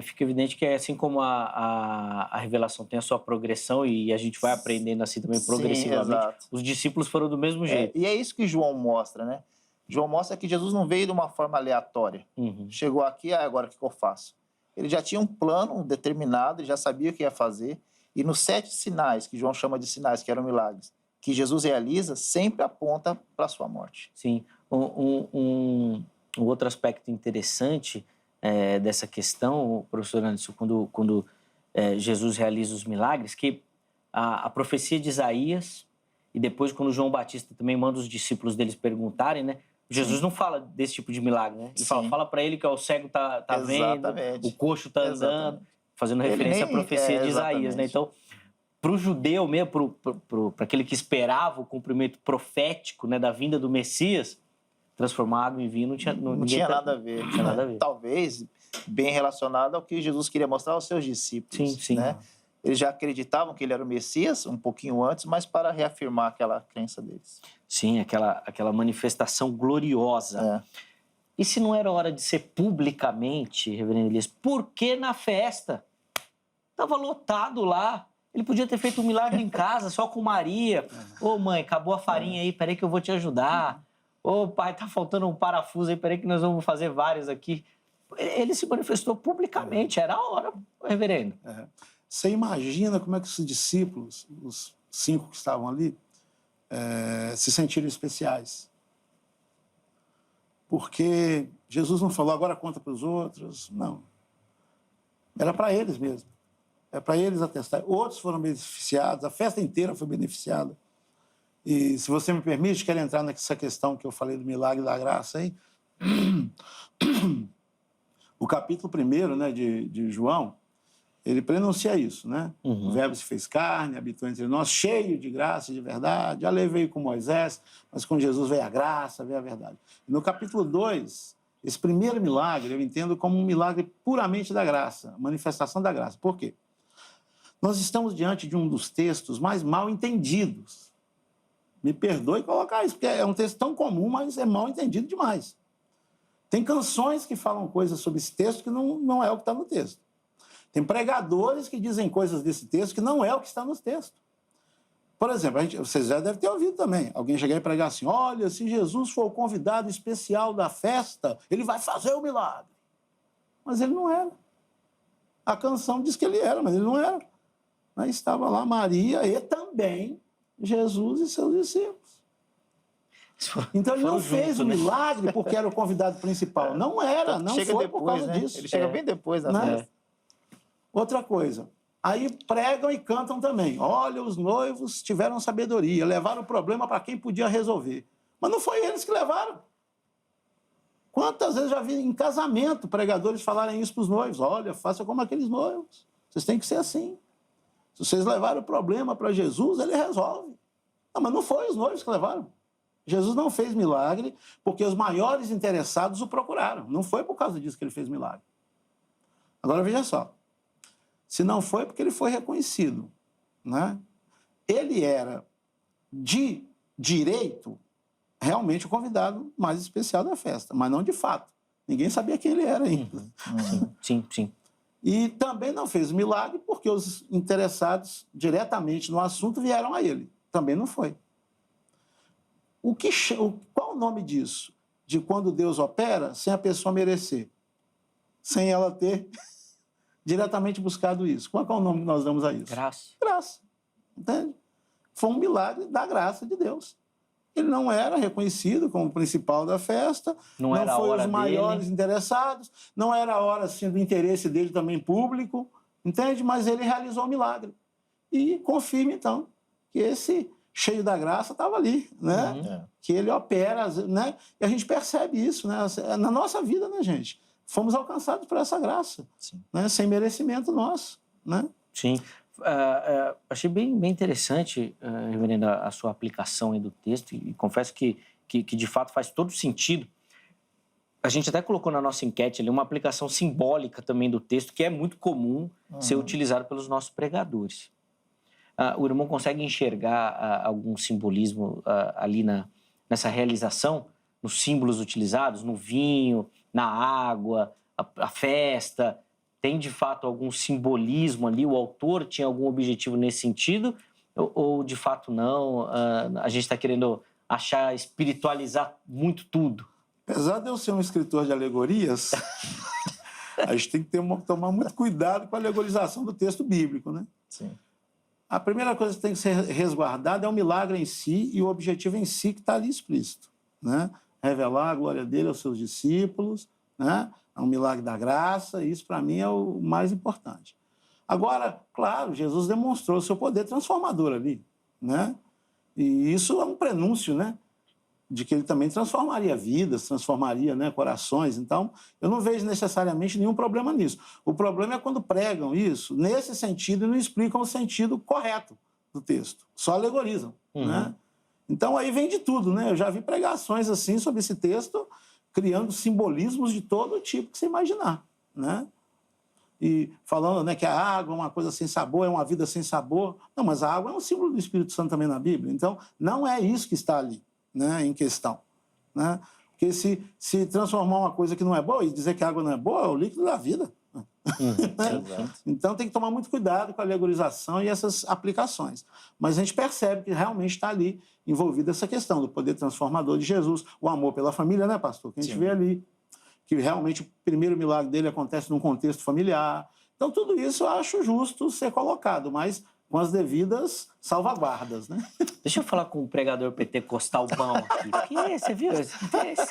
Fica evidente que assim como a revelação tem a sua progressão e a gente vai aprendendo assim também progressivamente, os discípulos foram do mesmo jeito. E é isso que João mostra, né? João mostra que Jesus não veio de uma forma aleatória. Chegou aqui, agora o que eu faço? Ele já tinha um plano determinado, ele já sabia o que ia fazer, e nos 7 sinais, que João chama de sinais, que eram milagres, que Jesus realiza, sempre aponta para a sua morte. Sim. Um outro aspecto interessante dessa questão, professor Anderson, quando Jesus realiza os milagres, que a profecia de Isaías, e depois quando João Batista também manda os discípulos deles perguntarem, né? Jesus não fala desse tipo de milagre, né? Ele fala para ele que o cego tá vendo, o coxo tá andando, fazendo referência à profecia de Isaías, né? Então, para o judeu mesmo, para aquele que esperava o cumprimento profético, né, da vinda do Messias, transformar água em vinho não tinha nada a ver. Talvez bem relacionado ao que Jesus queria mostrar aos seus discípulos. Sim. Né? Eles já acreditavam que ele era o Messias um pouquinho antes, mas para reafirmar aquela crença deles. Sim, aquela manifestação gloriosa. E se não era hora de ser publicamente, reverendo Elias, por que na festa? Estava lotado lá. Ele podia ter feito um milagre em casa, só com Maria. Ô, mãe, acabou a farinha aí, peraí que eu vou te ajudar. Ô, pai, tá faltando um parafuso aí, peraí que nós vamos fazer vários aqui. Ele se manifestou publicamente, era a hora, reverendo. Você imagina como é que os discípulos, os 5 que estavam ali, se sentiram especiais. Porque Jesus não falou, agora conta para os outros. Não. Era para eles mesmo. É para eles atestar. Outros foram beneficiados, a festa inteira foi beneficiada. E, se você me permite, quero entrar nessa questão que eu falei do milagre da graça aí. O capítulo 1, né, de João, ele prenuncia isso, né? O Verbo se fez carne, habitou entre nós, cheio de graça e de verdade. A lei veio com Moisés, mas com Jesus veio a graça, veio a verdade. E no capítulo 2, esse primeiro milagre eu entendo como um milagre puramente da graça, manifestação da graça. Por quê? Nós estamos diante de um dos textos mais mal entendidos Me perdoe colocar isso, porque é um texto tão comum, mas é mal entendido demais. Tem canções que falam coisas sobre esse texto que não é o que está no texto. Tem pregadores que dizem coisas desse texto que não é o que está no texto. Por exemplo, vocês já devem ter ouvido também. Alguém chegar e pregar assim, olha, se Jesus for o convidado especial da festa, ele vai fazer o milagre. Mas ele não era. A canção diz que ele era, mas ele não era. Aí estava lá Maria e também Jesus e seus discípulos. Então ele não fez o milagre porque era o convidado principal. Não era, não foi por causa disso. Ele chega bem depois da festa. Outra coisa, aí pregam e cantam também. Olha, os noivos tiveram sabedoria, levaram o problema para quem podia resolver. Mas não foi eles que levaram. Quantas vezes já vi em casamento pregadores falarem isso para os noivos? Olha, faça como aqueles noivos. Vocês têm que ser assim. Se vocês levarem o problema para Jesus, ele resolve. Não, mas não foi os noivos que levaram. Jesus não fez milagre porque os maiores interessados o procuraram. Não foi por causa disso que ele fez milagre. Agora, veja só. Se não foi porque ele foi reconhecido, né? Ele era, de direito, realmente o convidado mais especial da festa, mas não de fato. Ninguém sabia quem ele era ainda. Sim. E também não fez milagre porque os interessados diretamente no assunto vieram a ele. Também não foi. Qual o nome disso? De quando Deus opera sem a pessoa merecer? Sem ela ter diretamente buscado isso. Qual é o nome que nós damos a isso? Graça. Graça. Entende? Foi um milagre da graça de Deus. Ele não era reconhecido como o principal da festa, não foi os maiores interessados, não era a hora assim, do interesse dele também público, entende? Mas ele realizou o milagre. E confirma, então, que esse cheio da graça estava ali, né? Que ele opera, né? E a gente percebe isso, né? Na nossa vida, né, gente? Fomos alcançados por essa graça, né? Sem merecimento nosso, né? Sim. Achei bem interessante, reverendo, a sua aplicação aí do texto e confesso que de fato faz todo sentido. A gente até colocou na nossa enquete ali uma aplicação simbólica também do texto, que é muito comum ser utilizado pelos nossos pregadores. O irmão consegue enxergar algum simbolismo ali nessa realização, nos símbolos utilizados, no vinho, na água, a festa? Tem, de fato, algum simbolismo ali? O autor tinha algum objetivo nesse sentido? Ou de fato, não? A gente está querendo espiritualizar muito tudo? Apesar de eu ser um escritor de alegorias, a gente tem que tomar muito cuidado com a alegorização do texto bíblico, né? Sim. A primeira coisa que tem que ser resguardada é o milagre em si e o objetivo em si que está ali explícito, né? Revelar a glória dele aos seus discípulos, né? É um milagre da graça, e isso para mim é o mais importante. Agora, claro, Jesus demonstrou o seu poder transformador ali, né? E isso é um prenúncio, né? De que ele também transformaria vidas, transformaria, né, corações. Então, eu não vejo necessariamente nenhum problema nisso. O problema é quando pregam isso nesse sentido e não explicam o sentido correto do texto. Só alegorizam, né? Então, aí vem de tudo, né? Eu já vi pregações assim sobre esse texto, criando simbolismos de todo tipo que você imaginar, né? E falando, né, que a água é uma coisa sem sabor, é uma vida sem sabor. Não, mas a água é um símbolo do Espírito Santo também na Bíblia. Então, não é isso que está ali, né, em questão, né? Porque se transformar uma coisa que não é boa e dizer que a água não é boa, é o líquido da vida. Então tem que tomar muito cuidado com a alegorização e essas aplicações. Mas a gente percebe que realmente está ali envolvida essa questão do poder transformador de Jesus, o amor pela família, né, pastor? Que a gente vê ali, que realmente o primeiro milagre dele acontece num contexto familiar. Então tudo isso eu acho justo ser colocado, mas com as devidas salvaguardas, né? Deixa eu falar com o pregador pentecostal bom aqui. Porque você viu? Esse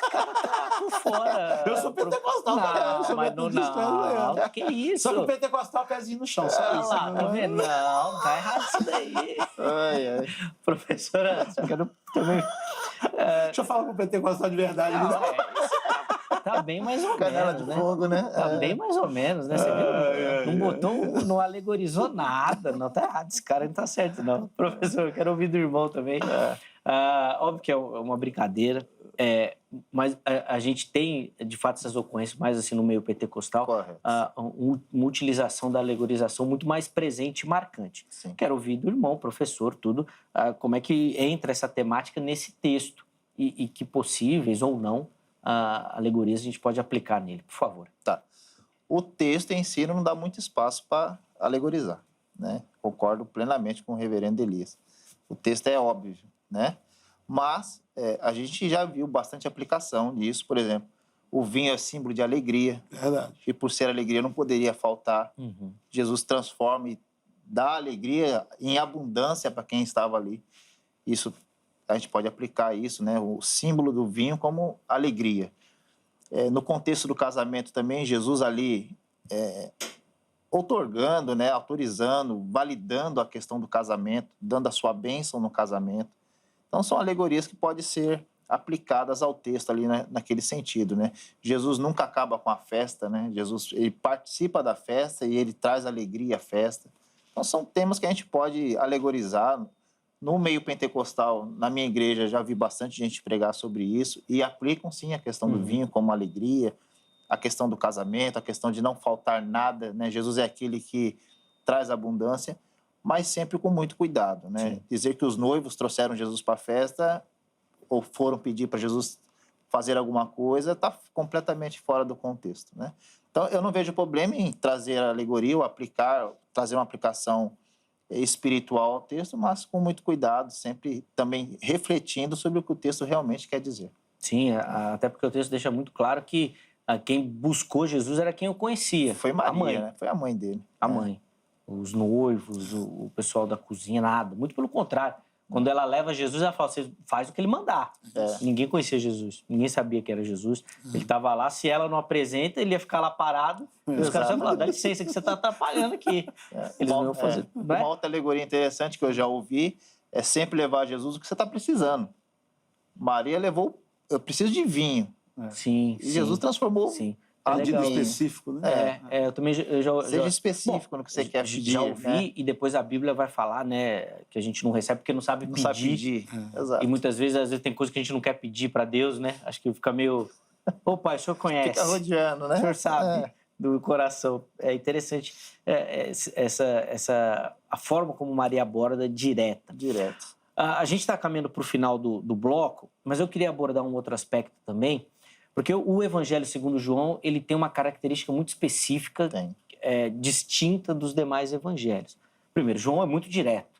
cara tá por fora. Eu sou pentecostal, não, que isso? Só que o pentecostal, pezinho no chão, só isso. Lá, tá vendo? Não, tá errado isso daí. Professora, eu quero também... Deixa eu falar com o pentecostal de verdade. Tá bem mais ou Canela menos, de fogo, né? Tá bem mais ou menos, né? Você viu? Não botou, não alegorizou nada. Não, tá errado. Esse cara não tá certo, não. Professor, eu quero ouvir do irmão também. Óbvio que é uma brincadeira. Mas a gente tem, de fato, essas ocorrências mais assim no meio pentecostal, uma utilização da alegorização muito mais presente e marcante. Sim. Quero ouvir do irmão, professor, tudo, como é que entra essa temática nesse texto e que possíveis ou não alegorias a gente pode aplicar nele, por favor. Tá. O texto em si não dá muito espaço para alegorizar, né? Concordo plenamente com o reverendo Elias. O texto é óbvio, né? Mas a gente já viu bastante aplicação disso. Por exemplo, o vinho é símbolo de alegria. Verdade. E por ser alegria não poderia faltar. Uhum. Jesus transforma e dá alegria em abundância para quem estava ali. Isso, a gente pode aplicar isso, né? O símbolo do vinho como alegria. No contexto do casamento também, Jesus ali outorgando, né? Autorizando, validando a questão do casamento, dando a sua bênção no casamento. Então, são alegorias que podem ser aplicadas ao texto ali, né, naquele sentido, né? Jesus nunca acaba com a festa, né? Jesus, ele participa da festa e ele traz alegria à festa. Então, são temas que a gente pode alegorizar. No meio pentecostal, na minha igreja, já vi bastante gente pregar sobre isso e aplicam, sim, a questão do vinho como alegria, a questão do casamento, a questão de não faltar nada, né? Jesus é aquele que traz abundância, mas sempre com muito cuidado, né? Sim. Dizer que os noivos trouxeram Jesus para a festa ou foram pedir para Jesus fazer alguma coisa está completamente fora do contexto, né? Então, eu não vejo problema em trazer a alegoria ou trazer uma aplicação espiritual ao texto, mas com muito cuidado, sempre também refletindo sobre o que o texto realmente quer dizer. Sim, até porque o texto deixa muito claro que quem buscou Jesus era quem o conhecia. Foi Maria, a mãe. Né? Foi a mãe dele. A mãe. Os noivos, o pessoal da cozinha, nada. Muito pelo contrário. Quando ela leva Jesus, ela fala, você faz o que ele mandar. Ninguém conhecia Jesus, ninguém sabia que era Jesus. Ele estava lá, se ela não apresenta, ele ia ficar lá parado. E os caras iam falar, dá licença que você está atrapalhando aqui. Eles não iam fazer. Uma outra alegoria interessante que eu já ouvi é sempre levar Jesus o que você está precisando. Maria levou, eu preciso de vinho. Sim, e Jesus transformou... Sim. Pedido específico, né? Eu também Seja específico no que você quer pedir. Já ouvi, né? E depois a Bíblia vai falar, né, que a gente não recebe porque não sabe pedir. Sabe pedir. E muitas vezes, às vezes, tem coisa que a gente não quer pedir para Deus, né? Acho que fica meio... Ô, pai, o senhor conhece. Fica rodeando, né? O senhor sabe do coração. É interessante a forma como Maria aborda direta. Direto. A gente está caminhando para o final do bloco, mas eu queria abordar um outro aspecto também, porque o Evangelho segundo João, ele tem uma característica muito específica, distinta dos demais evangelhos. Primeiro, João é muito direto.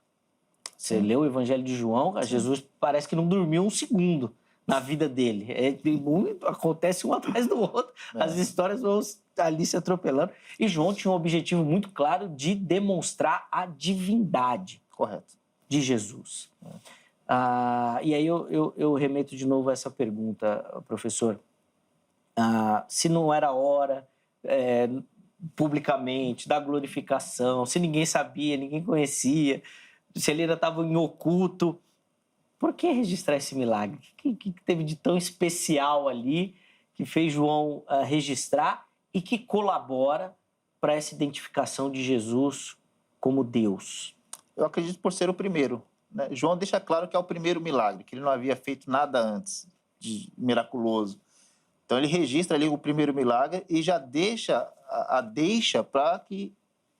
Você lê o Evangelho de João, Jesus parece que não dormiu um segundo na vida dele. Acontece um atrás do outro, as histórias vão ali se atropelando. E João tinha um objetivo muito claro de demonstrar a divindade. Correto. De Jesus. E aí eu remeto de novo a essa pergunta, professor. Se não era hora, publicamente, da glorificação, se ninguém sabia, ninguém conhecia, se ele ainda estava em oculto, por que registrar esse milagre? O que teve de tão especial ali que fez João registrar e que colabora para essa identificação de Jesus como Deus? Eu acredito por ser o primeiro, né? João deixa claro que é o primeiro milagre, que ele não havia feito nada antes de miraculoso. Então, ele registra ali o primeiro milagre e já deixa para que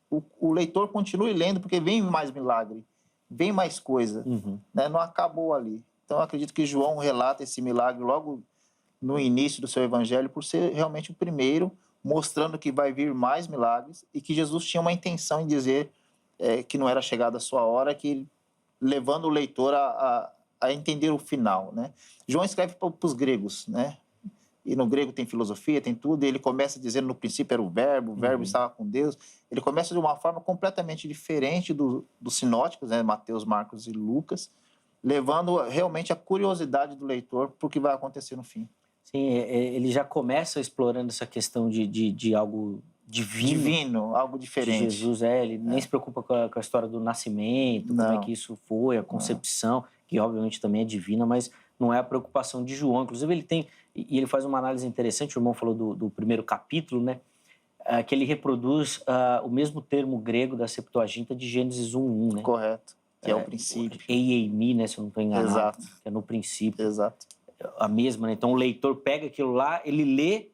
o leitor continue lendo, porque vem mais milagre, vem mais coisa, né? Não acabou ali. Então, eu acredito que João relata esse milagre logo no início do seu evangelho por ser realmente o primeiro, mostrando que vai vir mais milagres e que Jesus tinha uma intenção em dizer que não era chegada a sua hora, que levando o leitor a entender o final, né? João escreve para os gregos, né? E no grego tem filosofia, tem tudo, e ele começa dizendo no princípio era o verbo estava com Deus. Ele começa de uma forma completamente diferente dos sinóticos, né? Mateus, Marcos e Lucas, levando realmente a curiosidade do leitor para o que vai acontecer no fim. Sim, ele já começa explorando essa questão de algo divino, algo diferente. De Jesus, ele nem se preocupa com a história do nascimento, como é que isso foi, a concepção, que obviamente também é divina, mas não é a preocupação de João. Inclusive, ele faz uma análise interessante, o irmão falou do primeiro capítulo, né? Que ele reproduz o mesmo termo grego da Septuaginta de Gênesis 1:1, né? Correto, que é o princípio. Eimi, né? Se eu não estou enganado. Exato. Que é no princípio. Exato. a mesma, né? Então o leitor pega aquilo lá, ele lê,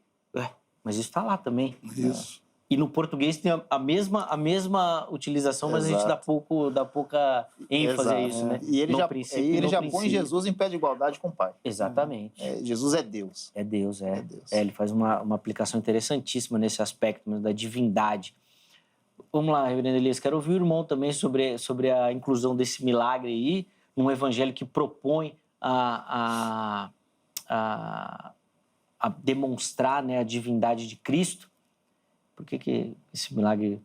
mas isso está lá também. Isso. E no português tem a mesma utilização, mas a gente dá pouca ênfase a isso, né? E ele No já, princípio, ele no já põe princípio. Jesus em pé de igualdade com o Pai. Exatamente. Jesus é Deus. É Deus, é. É Deus. Ele faz uma aplicação interessantíssima nesse aspecto da divindade. Vamos lá, reverendo Elias, quero ouvir o irmão também sobre a inclusão desse milagre aí, num evangelho que propõe a demonstrar, né, a divindade de Cristo. Por que esse milagre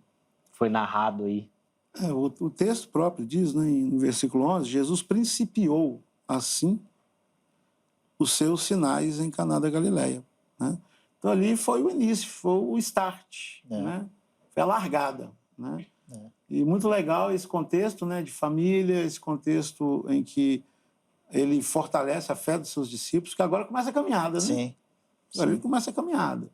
foi narrado aí? O texto próprio diz, né, no versículo 11, Jesus principiou assim os seus sinais em Caná da Galileia. Né? Então ali foi o início, foi o start, né? Foi a largada. Né? E muito legal esse contexto, né, de família, esse contexto em que ele fortalece a fé dos seus discípulos, que agora começa a caminhada, né? Sim. Agora ele começa a caminhada.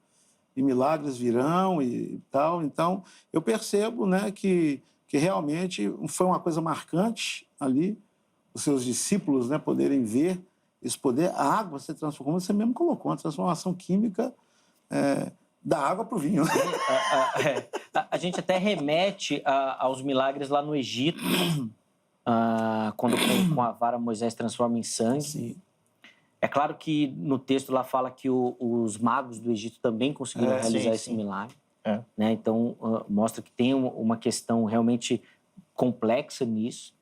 E milagres virão e tal. Então, eu percebo, né, que realmente foi uma coisa marcante ali, os seus discípulos, né, poderem ver esse poder. A água se transformou, como você mesmo colocou, uma transformação química da água para o vinho. A gente até remete aos milagres lá no Egito, quando com a vara Moisés transforma em sangue. Sim. É claro que no texto lá fala que os magos do Egito também conseguiram realizar esse milagre. Né? Então, mostra que tem uma questão realmente complexa nisso.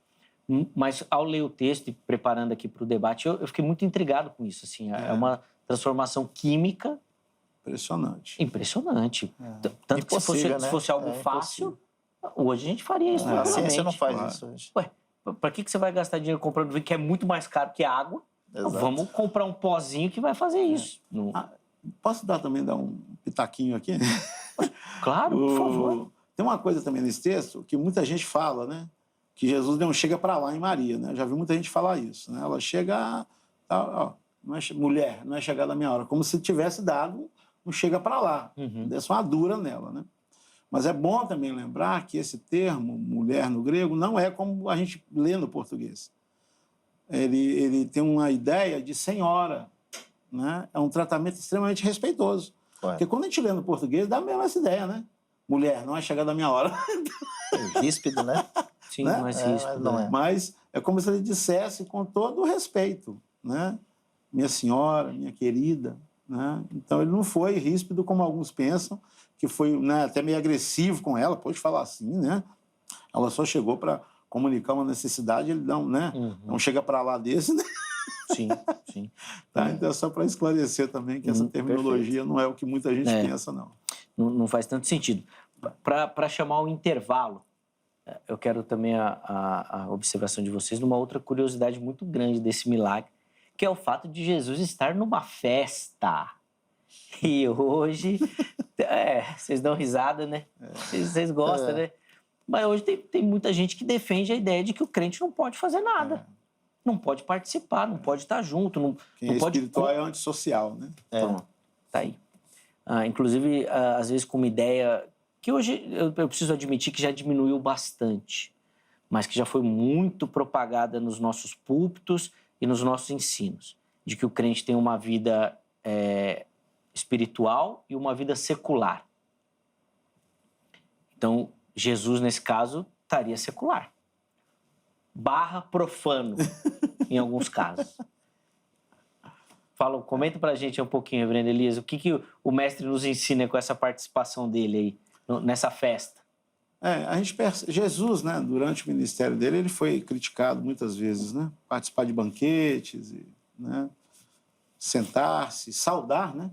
Mas, ao ler o texto e preparando aqui para o debate, eu fiquei muito intrigado com isso. Assim, é uma transformação química impressionante. Tanto que se fosse algo fácil, hoje a gente faria isso. A ciência não faz isso hoje. Ué, para que você vai gastar dinheiro comprando vinho que é muito mais caro que a água? Vamos comprar um pozinho que vai fazer isso. Posso dar um pitaquinho aqui? Claro, por favor. Tem uma coisa também nesse texto que muita gente fala, né? Que Jesus não chega para lá em Maria, né? Já vi muita gente falar isso, né? Ela chega, mulher, não é chegada a minha hora, como se tivesse dado um chega para lá. Desse uma dura nela, né? Mas é bom também lembrar que esse termo, mulher no grego, não é como a gente lê no português. Ele tem uma ideia de senhora, né? É um tratamento extremamente respeitoso. Porque quando a gente lê no português, dá mesmo essa ideia, né? Mulher, não é chegada a minha hora. Ríspido, né? Sim, né? Mais ríspido. Não é. Mas é como se ele dissesse com todo o respeito, né? Minha senhora, minha querida, né? Então ele não foi ríspido como alguns pensam, que foi, né, até meio agressivo com ela, pode falar assim, né? Ela só chegou para comunicar uma necessidade, ele não, né? Não chega para lá desse, né? Sim, sim. Tá? Então é só para esclarecer também que essa terminologia não é o que muita gente pensa, não. Não faz tanto sentido. Para chamar o intervalo, eu quero também a observação de vocês numa outra curiosidade muito grande desse milagre, que é o fato de Jesus estar numa festa. E hoje, vocês dão risada, né? Vocês gostam, né? Mas hoje tem muita gente que defende a ideia de que o crente não pode fazer nada. Não pode participar, não pode estar junto. Quem não pode... espiritual é antissocial, né? Então, tá aí. Inclusive, às vezes com uma ideia que hoje eu preciso admitir que já diminuiu bastante, mas que já foi muito propagada nos nossos púlpitos e nos nossos ensinos, de que o crente tem uma vida espiritual e uma vida secular. Então, Jesus, nesse caso, estaria secular. / profano, em alguns casos. Comenta pra gente um pouquinho, reverendo Elias, o que o mestre nos ensina com essa participação dele aí, nessa festa? A gente Jesus, né, durante o ministério dele, ele foi criticado muitas vezes, né? Participar de banquetes, né? Sentar-se, saudar, né?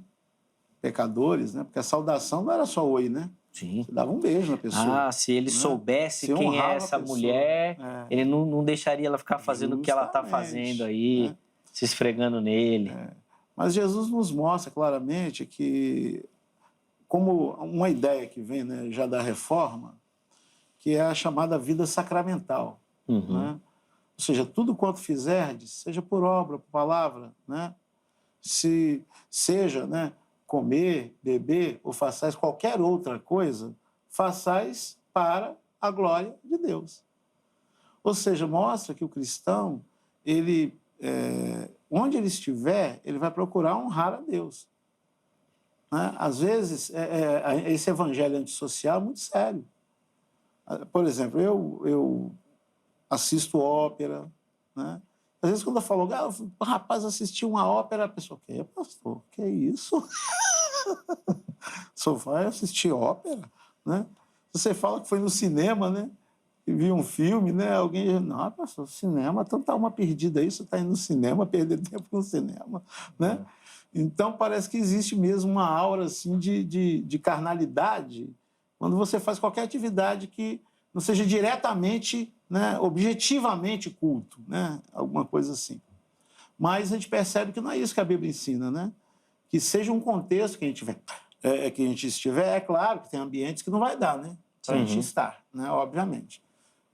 Pecadores, né? Porque a saudação não era só oi, né? Sim. Você dava um beijo na pessoa. Se ele soubesse quem é essa mulher, ele não deixaria ela ficar fazendo o que ela está fazendo aí, se esfregando nele. Mas Jesus nos mostra claramente que, como uma ideia que vem, né, já da reforma, que é a chamada vida sacramental. Né? Ou seja, tudo quanto fizerdes, seja por obra, por palavra, né? Seja, né, comer, beber ou façais qualquer outra coisa, façais para a glória de Deus. Ou seja, mostra que o cristão, onde ele estiver, ele vai procurar honrar a Deus. Né? Às vezes, esse evangelho antissocial é muito sério. Por exemplo, eu assisto ópera, né? Às vezes, quando eu falo, rapaz, assisti uma ópera, a pessoa, que pastor? Que é isso? Só vai assistir ópera, né? Você fala que foi no cinema, né? E viu um filme, né? Alguém diz, não, pastor, cinema, tanta alma perdida aí, você está indo no cinema, perder tempo no cinema, né? Então, parece que existe mesmo uma aura, assim, de carnalidade quando você faz qualquer atividade que não seja diretamente, né, objetivamente culto, né? Alguma coisa assim. Mas a gente percebe que não é isso que a Bíblia ensina, né? Que seja um contexto que a gente estiver, é claro que tem ambientes que não vai dar, né? Para a gente estar, né? Obviamente.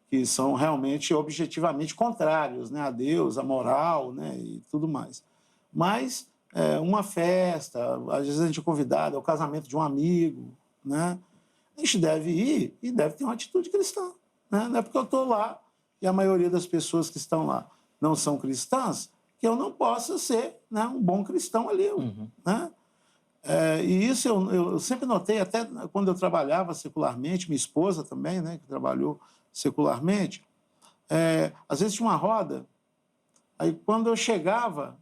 Que são realmente objetivamente contrários, né? A Deus, a moral, né? E tudo mais. Mas uma festa, às vezes a gente é convidado ao casamento de um amigo, né? A gente deve ir e deve ter uma atitude cristã, né? Não é porque eu estou lá e a maioria das pessoas que estão lá não são cristãs que eu não possa ser, né, um bom cristão ali, né? E isso eu sempre notei, até quando eu trabalhava secularmente, minha esposa também, né, que trabalhou secularmente, às vezes tinha uma roda, aí quando eu chegava,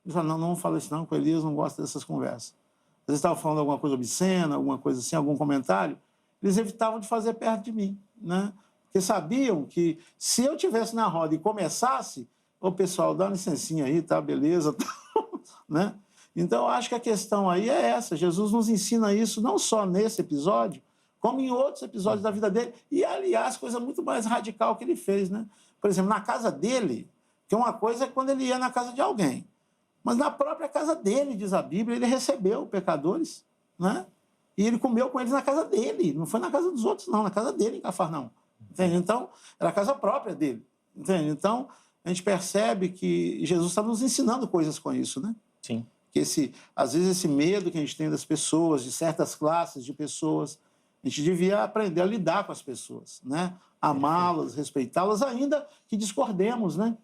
eu falava, não fala isso não, com o Elias não gosta dessas conversas. Às vezes estava falando alguma coisa obscena, alguma coisa assim, algum comentário, eles evitavam de fazer perto de mim, né? Porque sabiam que se eu estivesse na roda e começasse, ô pessoal, dá uma licencinha aí, tá, beleza, né? Então, eu acho que a questão aí é essa. Jesus nos ensina isso não só nesse episódio, como em outros episódios da vida dele. E, aliás, coisa muito mais radical que ele fez, né? Por exemplo, na casa dele, que uma coisa é quando ele ia na casa de alguém. Mas na própria casa dele, diz a Bíblia, ele recebeu pecadores, né? E ele comeu com eles na casa dele. Não foi na casa dos outros, não. Na casa dele, em Cafarnaum. Entende? Então, era a casa própria dele. Entende? Então, a gente percebe que Jesus está nos ensinando coisas com isso, né? Sim. Que às vezes esse medo que a gente tem das pessoas, de certas classes de pessoas, a gente devia aprender a lidar com as pessoas, né? Amá-las, respeitá-las, ainda que discordemos, né?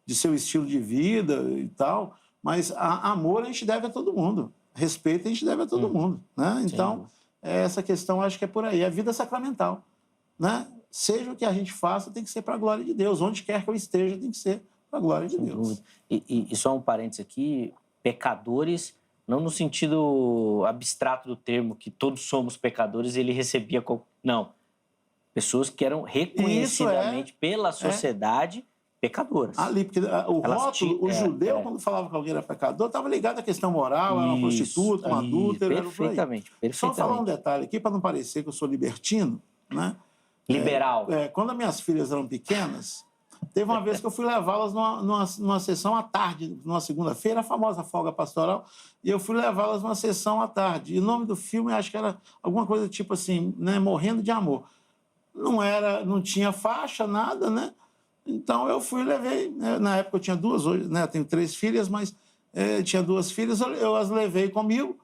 De seu estilo de vida e tal, mas amor a gente deve a todo mundo, respeito a gente deve a todo mundo, né? Então, essa questão acho que é por aí, é a vida sacramental, né? Seja o que a gente faça, tem que ser para a glória de Deus, onde quer que eu esteja, tem que ser para a glória de Deus. E só um parênteses aqui, pecadores, não no sentido abstrato do termo, que todos somos pecadores, ele recebia... Não, pessoas que eram reconhecidamente pela sociedade pecadoras. Ali, porque o rótulo, o judeu, quando falava que alguém era pecador, estava ligado à questão moral, era uma prostituta, uma adúltera. Perfeitamente. Só falar um detalhe aqui, para não parecer que eu sou libertino, né? Liberal. Quando as minhas filhas eram pequenas, teve uma vez que eu fui levá-las numa sessão à tarde, numa segunda-feira, a famosa folga pastoral, e eu fui levá-las numa sessão à tarde. E o nome do filme, acho que era alguma coisa tipo assim, né, Morrendo de Amor. Não tinha faixa, nada, né? Então eu fui e levei, né? Na época eu tinha duas, hoje, né, eu tenho 3 filhas, mas tinha 2 filhas, eu as levei comigo.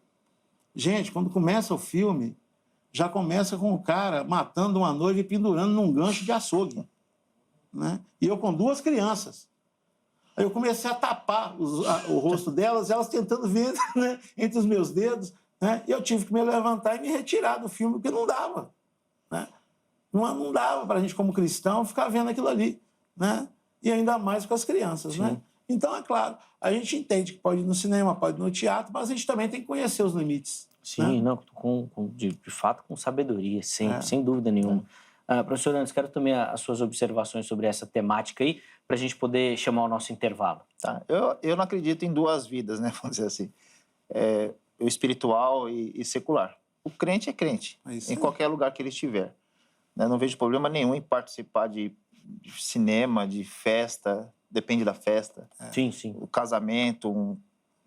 Gente, quando começa o filme, já começa com o cara matando uma noiva e pendurando num gancho de açougue, né? E eu com 2 crianças. Aí eu comecei a tapar o rosto delas, elas tentando ver, né, entre os meus dedos, né? E eu tive que me levantar e me retirar do filme, porque não dava, né? Não dava para a gente, como cristão, ficar vendo aquilo ali, né? E ainda mais com as crianças, né? Então, é claro, a gente entende que pode ir no cinema, pode ir no teatro, mas a gente também tem que conhecer os limites. Sim, né? Não, de fato, com sabedoria, sem dúvida nenhuma. Professor Anderson, quero também as suas observações sobre essa temática aí, para a gente poder chamar o nosso intervalo. Tá. Eu não acredito em 2 vidas, né? Vamos dizer assim. O espiritual e secular. O crente é crente, em qualquer lugar que ele estiver. Eu não vejo problema nenhum em participar de cinema, de festa, depende da festa. Sim. O casamento.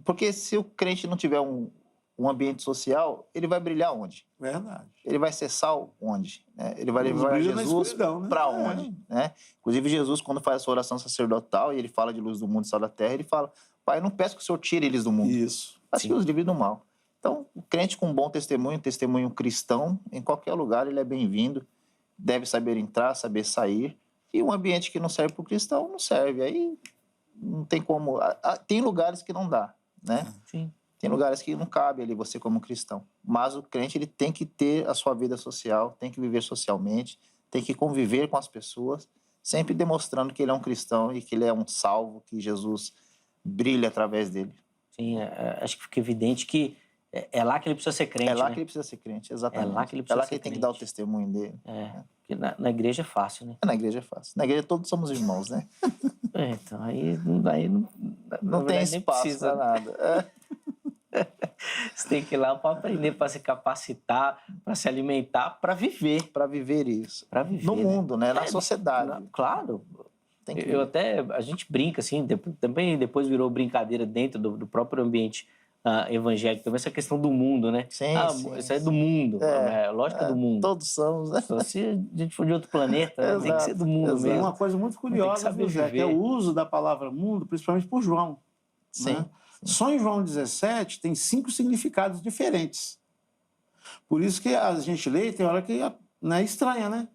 Porque se o crente não tiver um ambiente social, ele vai brilhar onde? Verdade. Ele vai ser sal onde? Ele vai levar Jesus para onde? Né? Inclusive, Jesus, quando faz a sua oração sacerdotal e ele fala de luz do mundo e sal da terra, ele fala, Pai, eu não peço que o Senhor tire eles do mundo. Isso. Mas que os livre do mal. Então, o crente com um bom testemunho cristão, em qualquer lugar, ele é bem-vindo, deve saber entrar, saber sair. E um ambiente que não serve para o cristão, não serve. Aí não tem como... Tem lugares que não dá, né? Sim. Tem lugares que não cabe ali você como cristão. Mas o crente, ele tem que ter a sua vida social, tem que viver socialmente, tem que conviver com as pessoas, sempre demonstrando que ele é um cristão e que ele é um salvo, que Jesus brilha através dele. Sim, acho que fica evidente que é lá que ele precisa ser crente, É lá né? que ele precisa ser crente, exatamente. É lá que ele precisa ser tem que crente. dar o testemunho dele. Porque na igreja é fácil, né? Na igreja é fácil. Na igreja todos somos irmãos, né? Então, aí não Não tem espaço para nada. Você tem que ir lá para aprender, para se capacitar, para se alimentar, para viver. Para viver isso. Para viver. No mundo, né? Na sociedade. Claro. Tem que... A gente brinca, assim, também depois virou brincadeira dentro do próprio ambiente evangélico, também essa questão do mundo, né? Sim, isso é do mundo, lógico que é do mundo. Todos somos, né? Só se a gente for de outro planeta, tem que ser do mundo mesmo. Uma coisa muito curiosa, viu, Zé, que é o uso da palavra mundo, principalmente por João. Sim. Né? Só em João 17 tem 5 significados diferentes. Por isso que a gente lê e tem hora que é estranha, né?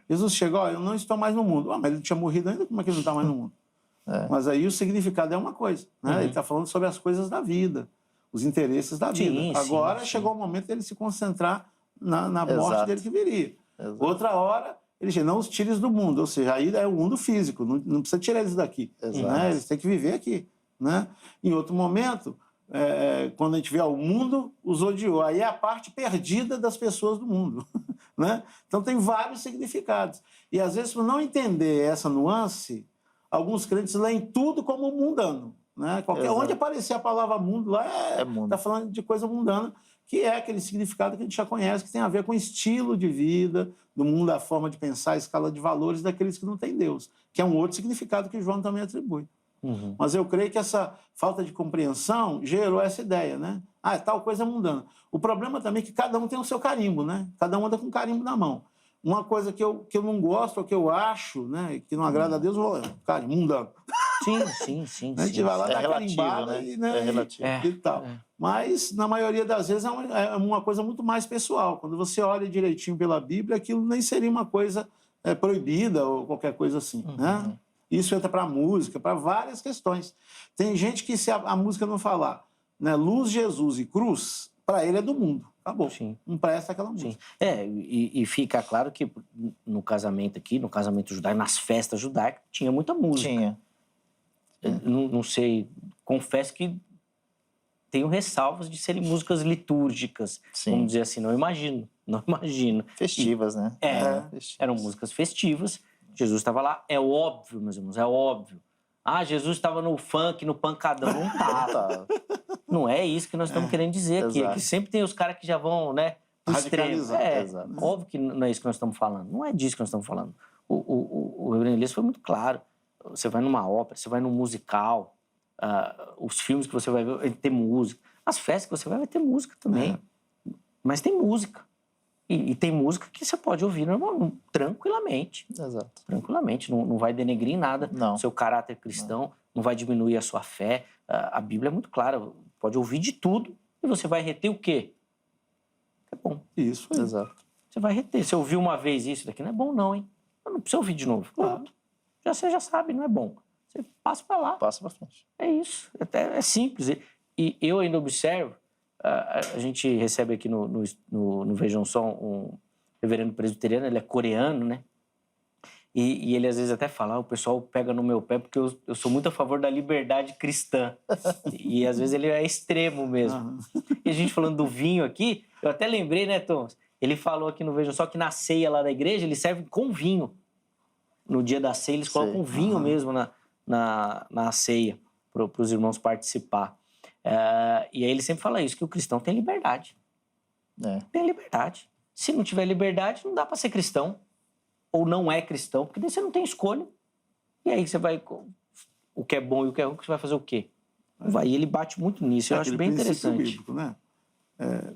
Jesus chegou, eu não estou mais no mundo. Mas ele tinha morrido ainda, como é que ele não está mais no mundo? Mas aí o significado é uma coisa, né? Ele está falando sobre as coisas da vida, os interesses da vida. Agora chegou o momento dele se concentrar na morte dele que viria. Exato. Outra hora, ele diz, não os tires do mundo, ou seja, aí é o mundo físico, não precisa tirar eles daqui. Né? Eles têm que viver aqui. Né? Em outro momento, quando a gente vê o mundo os odiou, aí é a parte perdida das pessoas do mundo. Né? Então tem vários significados. E às vezes, por não entender essa nuance, alguns crentes leem tudo como mundano. Né? Onde aparecer a palavra mundo lá, está falando de coisa mundana, que é aquele significado que a gente já conhece, que tem a ver com o estilo de vida, do mundo, a forma de pensar, a escala de valores daqueles que não têm Deus, que é um outro significado que João também atribui. Mas eu creio que essa falta de compreensão gerou essa ideia, né? Tal coisa mundana. O problema também é que cada um tem o seu carimbo, né? Cada um anda com um carimbo na mão. Uma coisa que eu não gosto, ou que eu acho, né, que não agrada a Deus, cara, mundano. Sim. A gente vai lá, dá carimbada, né? É relativo. E tal. Mas, na maioria das vezes, é uma coisa muito mais pessoal. Quando você olha direitinho pela Bíblia, aquilo nem seria uma coisa proibida ou qualquer coisa assim, né? Isso entra para a música, para várias questões. Tem gente que, se a música não falar, né, luz, Jesus e cruz, para ele é do mundo. Acabou. Sim. Não presta aquela música. E fica claro que no casamento aqui, no casamento judaico, nas festas judaicas, tinha muita música. Tinha. Não sei, confesso que tenho ressalvas de serem músicas litúrgicas, vamos dizer assim, não imagino. Festivas, né? Festivas. Eram músicas festivas, Jesus estava lá, é óbvio, meus irmãos, é óbvio. Jesus estava no funk, no pancadão, não estava. Não é isso que nós estamos querendo dizer aqui, é que sempre tem os caras que já vão, né, radicalizar. Óbvio que não é isso que nós estamos falando, não é disso que nós estamos falando. O Reverendo Elias foi muito claro. Você vai numa ópera, você vai num musical, os filmes que você vai ver, tem música. As festas que você vai ter música também. Mas tem música. E tem música que você pode ouvir tranquilamente. Exato. Tranquilamente, não vai denegrir em nada o seu caráter cristão, não vai diminuir a sua fé. A Bíblia é muito clara, pode ouvir de tudo e você vai reter o quê? É bom. Isso aí. Exato. Você vai reter. Você ouviu uma vez isso daqui, não é bom não, hein? Não precisa ouvir de novo. Você já sabe, não é bom. Você passa para lá. Passa para frente. É isso. É simples. E eu ainda observo, a gente recebe aqui no Vejam Só um reverendo presbiteriano, ele é coreano, né? E ele às vezes até fala, o pessoal pega no meu pé porque eu sou muito a favor da liberdade cristã. E às vezes ele é extremo mesmo. E a gente falando do vinho aqui, eu até lembrei, né, Thomas? Ele falou aqui no Vejam Só que na ceia lá da igreja eles servem com vinho. No dia da ceia eles colocam vinho mesmo na ceia para os irmãos participar. E aí ele sempre fala isso, que o cristão tem liberdade. Tem liberdade. Se não tiver liberdade, não dá para ser cristão. Ou não é cristão, porque daí você não tem escolha. E aí você vai... O que é bom e o que é ruim, você vai fazer o quê? E ele bate muito nisso, eu acho bem interessante. Bíblico, né?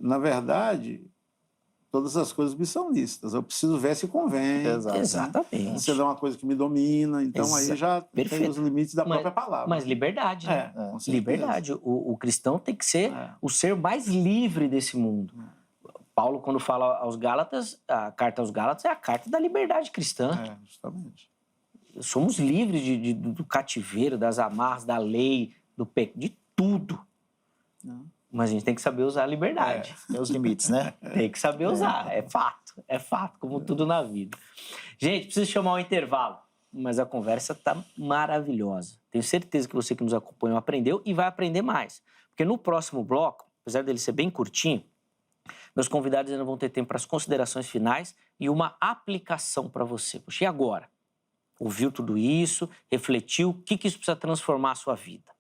Na verdade, todas as coisas me são lícitas. Eu preciso ver se convém. Exatamente. Você dá uma coisa que me domina, então aí já tem os limites da própria palavra. Mas liberdade, né? Liberdade. O cristão tem que ser o ser mais livre desse mundo. Paulo, quando fala aos Gálatas, a carta aos Gálatas é a carta da liberdade cristã. Justamente. somos livres do cativeiro, das amarras, da lei, de tudo. Não. Mas a gente tem que saber usar a liberdade. Tem os limites, né? Tem que saber usar, é fato, como tudo na vida. Gente, preciso chamar um intervalo, mas a conversa está maravilhosa. Tenho certeza que você que nos acompanhou aprendeu e vai aprender mais. Porque no próximo bloco, apesar dele ser bem curtinho, meus convidados ainda vão ter tempo para as considerações finais e uma aplicação para você. Puxa, e agora? Ouviu tudo isso, refletiu, o que isso precisa transformar a sua vida?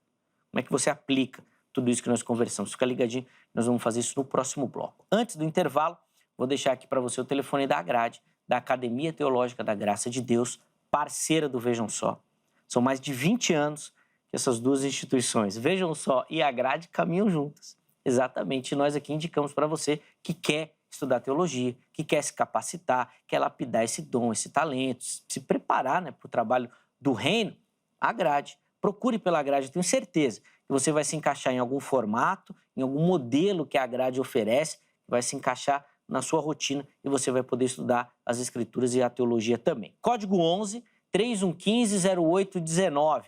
Como é que você aplica tudo isso que nós conversamos? Fica ligadinho, nós vamos fazer isso no próximo bloco. Antes do intervalo, vou deixar aqui para você o telefone da Grade, da Academia Teológica da Graça de Deus, parceira do Vejam Só. São mais de 20 anos que essas duas instituições, Vejam Só e a Grade, caminham juntas. Exatamente, e nós aqui indicamos para você que quer estudar teologia, que quer se capacitar, quer lapidar esse dom, esse talento, se preparar, né, para o trabalho do reino, a Grade. Procure pela Grade, eu tenho certeza que você vai se encaixar em algum formato, em algum modelo que a Grade oferece, vai se encaixar na sua rotina e você vai poder estudar as Escrituras e a teologia também. Código 11 3115-0819.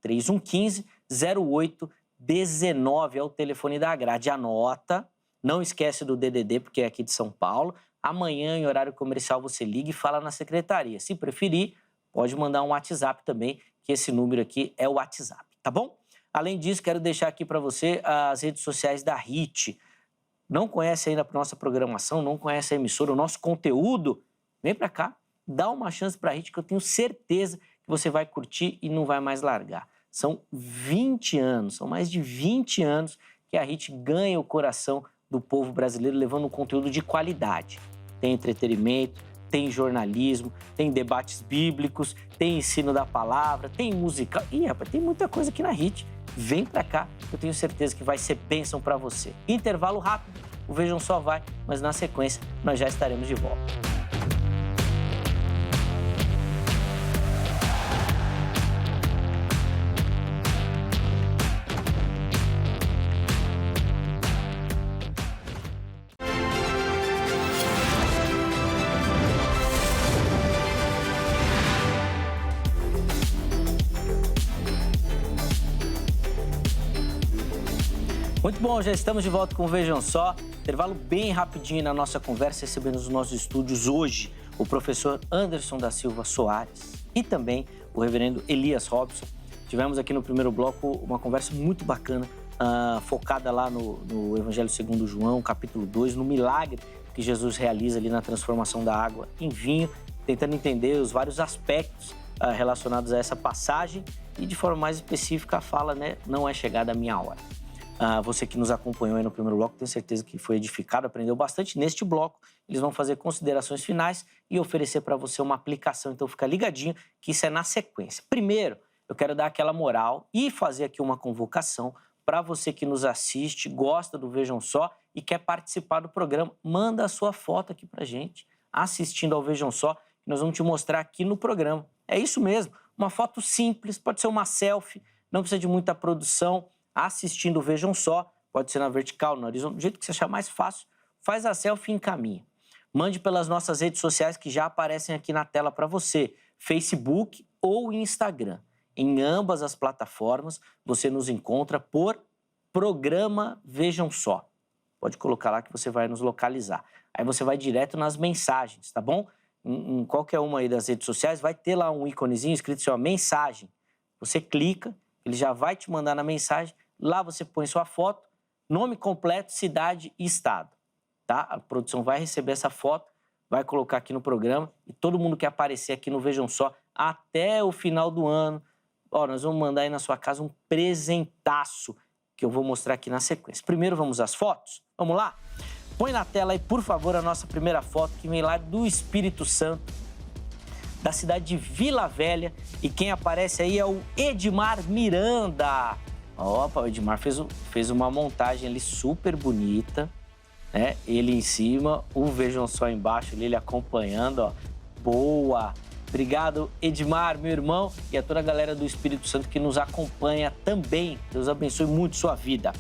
3115-0819 é o telefone da Grade. Anota, não esquece do DDD, porque é aqui de São Paulo. Amanhã, em horário comercial, você liga e fala na secretaria. Se preferir, pode mandar um WhatsApp também, que esse número aqui é o WhatsApp, tá bom? Além disso, quero deixar aqui para você as redes sociais da HIT. Não conhece ainda a nossa programação, não conhece a emissora, o nosso conteúdo? Vem para cá, dá uma chance para a HIT, que eu tenho certeza que você vai curtir e não vai mais largar. São 20 anos, são mais de 20 anos que a HIT ganha o coração do povo brasileiro, levando um conteúdo de qualidade. Tem entretenimento, tem jornalismo, tem debates bíblicos, tem ensino da palavra, tem música. Ih, rapaz, tem muita coisa aqui na HIT. Vem pra cá, eu tenho certeza que vai ser bênção pra você. Intervalo rápido, o Vejam Só vai, mas na sequência nós já estaremos de volta. Muito bom, já estamos de volta com o Vejam Só. Intervalo bem rapidinho na nossa conversa, recebendo nos nossos estúdios hoje o professor Anderson da Silva Soares e também o reverendo Elias Robson. Tivemos aqui no primeiro bloco uma conversa muito bacana, focada lá no Evangelho segundo João, capítulo 2, no milagre que Jesus realiza ali na transformação da água em vinho, tentando entender os vários aspectos relacionados a essa passagem e, de forma mais específica, a fala, né, não é chegada a minha hora. Você que nos acompanhou aí no primeiro bloco, tenho certeza que foi edificado, aprendeu bastante. Neste bloco, eles vão fazer considerações finais e oferecer para você uma aplicação. Então, fica ligadinho que isso é na sequência. Primeiro, eu quero dar aquela moral e fazer aqui uma convocação para você que nos assiste, gosta do Vejam Só e quer participar do programa. Manda a sua foto aqui para gente, assistindo ao Vejam Só, que nós vamos te mostrar aqui no programa. É isso mesmo, uma foto simples, pode ser uma selfie, não precisa de muita produção. Assistindo o Vejam Só, pode ser na vertical, no horizontal, do jeito que você achar mais fácil, faz a selfie e encaminha. Mande pelas nossas redes sociais que já aparecem aqui na tela para você, Facebook ou Instagram. Em ambas as plataformas, você nos encontra por Programa Vejam Só. Pode colocar lá que você vai nos localizar. Aí você vai direto nas mensagens, tá bom? Em qualquer uma aí das redes sociais, vai ter lá um íconezinho escrito assim, ó, mensagem. Você clica, ele já vai te mandar na mensagem. Lá você põe sua foto, nome completo, cidade e estado. Tá? A produção vai receber essa foto, vai colocar aqui no programa e todo mundo que aparecer aqui no Vejam Só até o final do ano, nós vamos mandar aí na sua casa um presentaço que eu vou mostrar aqui na sequência. Primeiro vamos às fotos? Vamos lá? Põe na tela aí, por favor, a nossa primeira foto que vem lá do Espírito Santo, da cidade de Vila Velha. E quem aparece aí é o Edmar Miranda. Opa, o Edmar fez uma montagem ali super bonita, né? Ele em cima, o Vejam Só embaixo, ele acompanhando, ó. Boa! Obrigado, Edmar, meu irmão, e a toda a galera do Espírito Santo que nos acompanha também. Deus abençoe muito sua vida.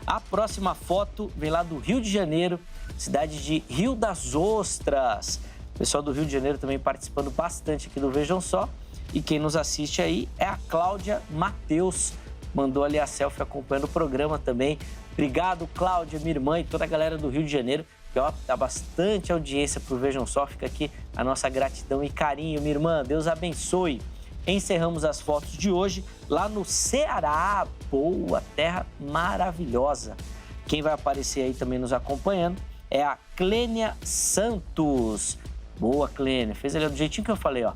A próxima foto vem lá do Rio de Janeiro, cidade de Rio das Ostras. O pessoal do Rio de Janeiro também participando bastante aqui do Vejam Só. E quem nos assiste aí é a Cláudia Matheus. Mandou ali a selfie acompanhando o programa também. Obrigado, Cláudia, minha irmã e toda a galera do Rio de Janeiro, que ó, dá bastante audiência pro Vejam Só. Fica aqui a nossa gratidão e carinho, minha irmã. Deus abençoe. Encerramos as fotos de hoje lá no Ceará. Boa, terra maravilhosa. Quem vai aparecer aí também nos acompanhando é a Clênia Santos. Boa, Clênia. Fez ali do jeitinho que eu falei, ó.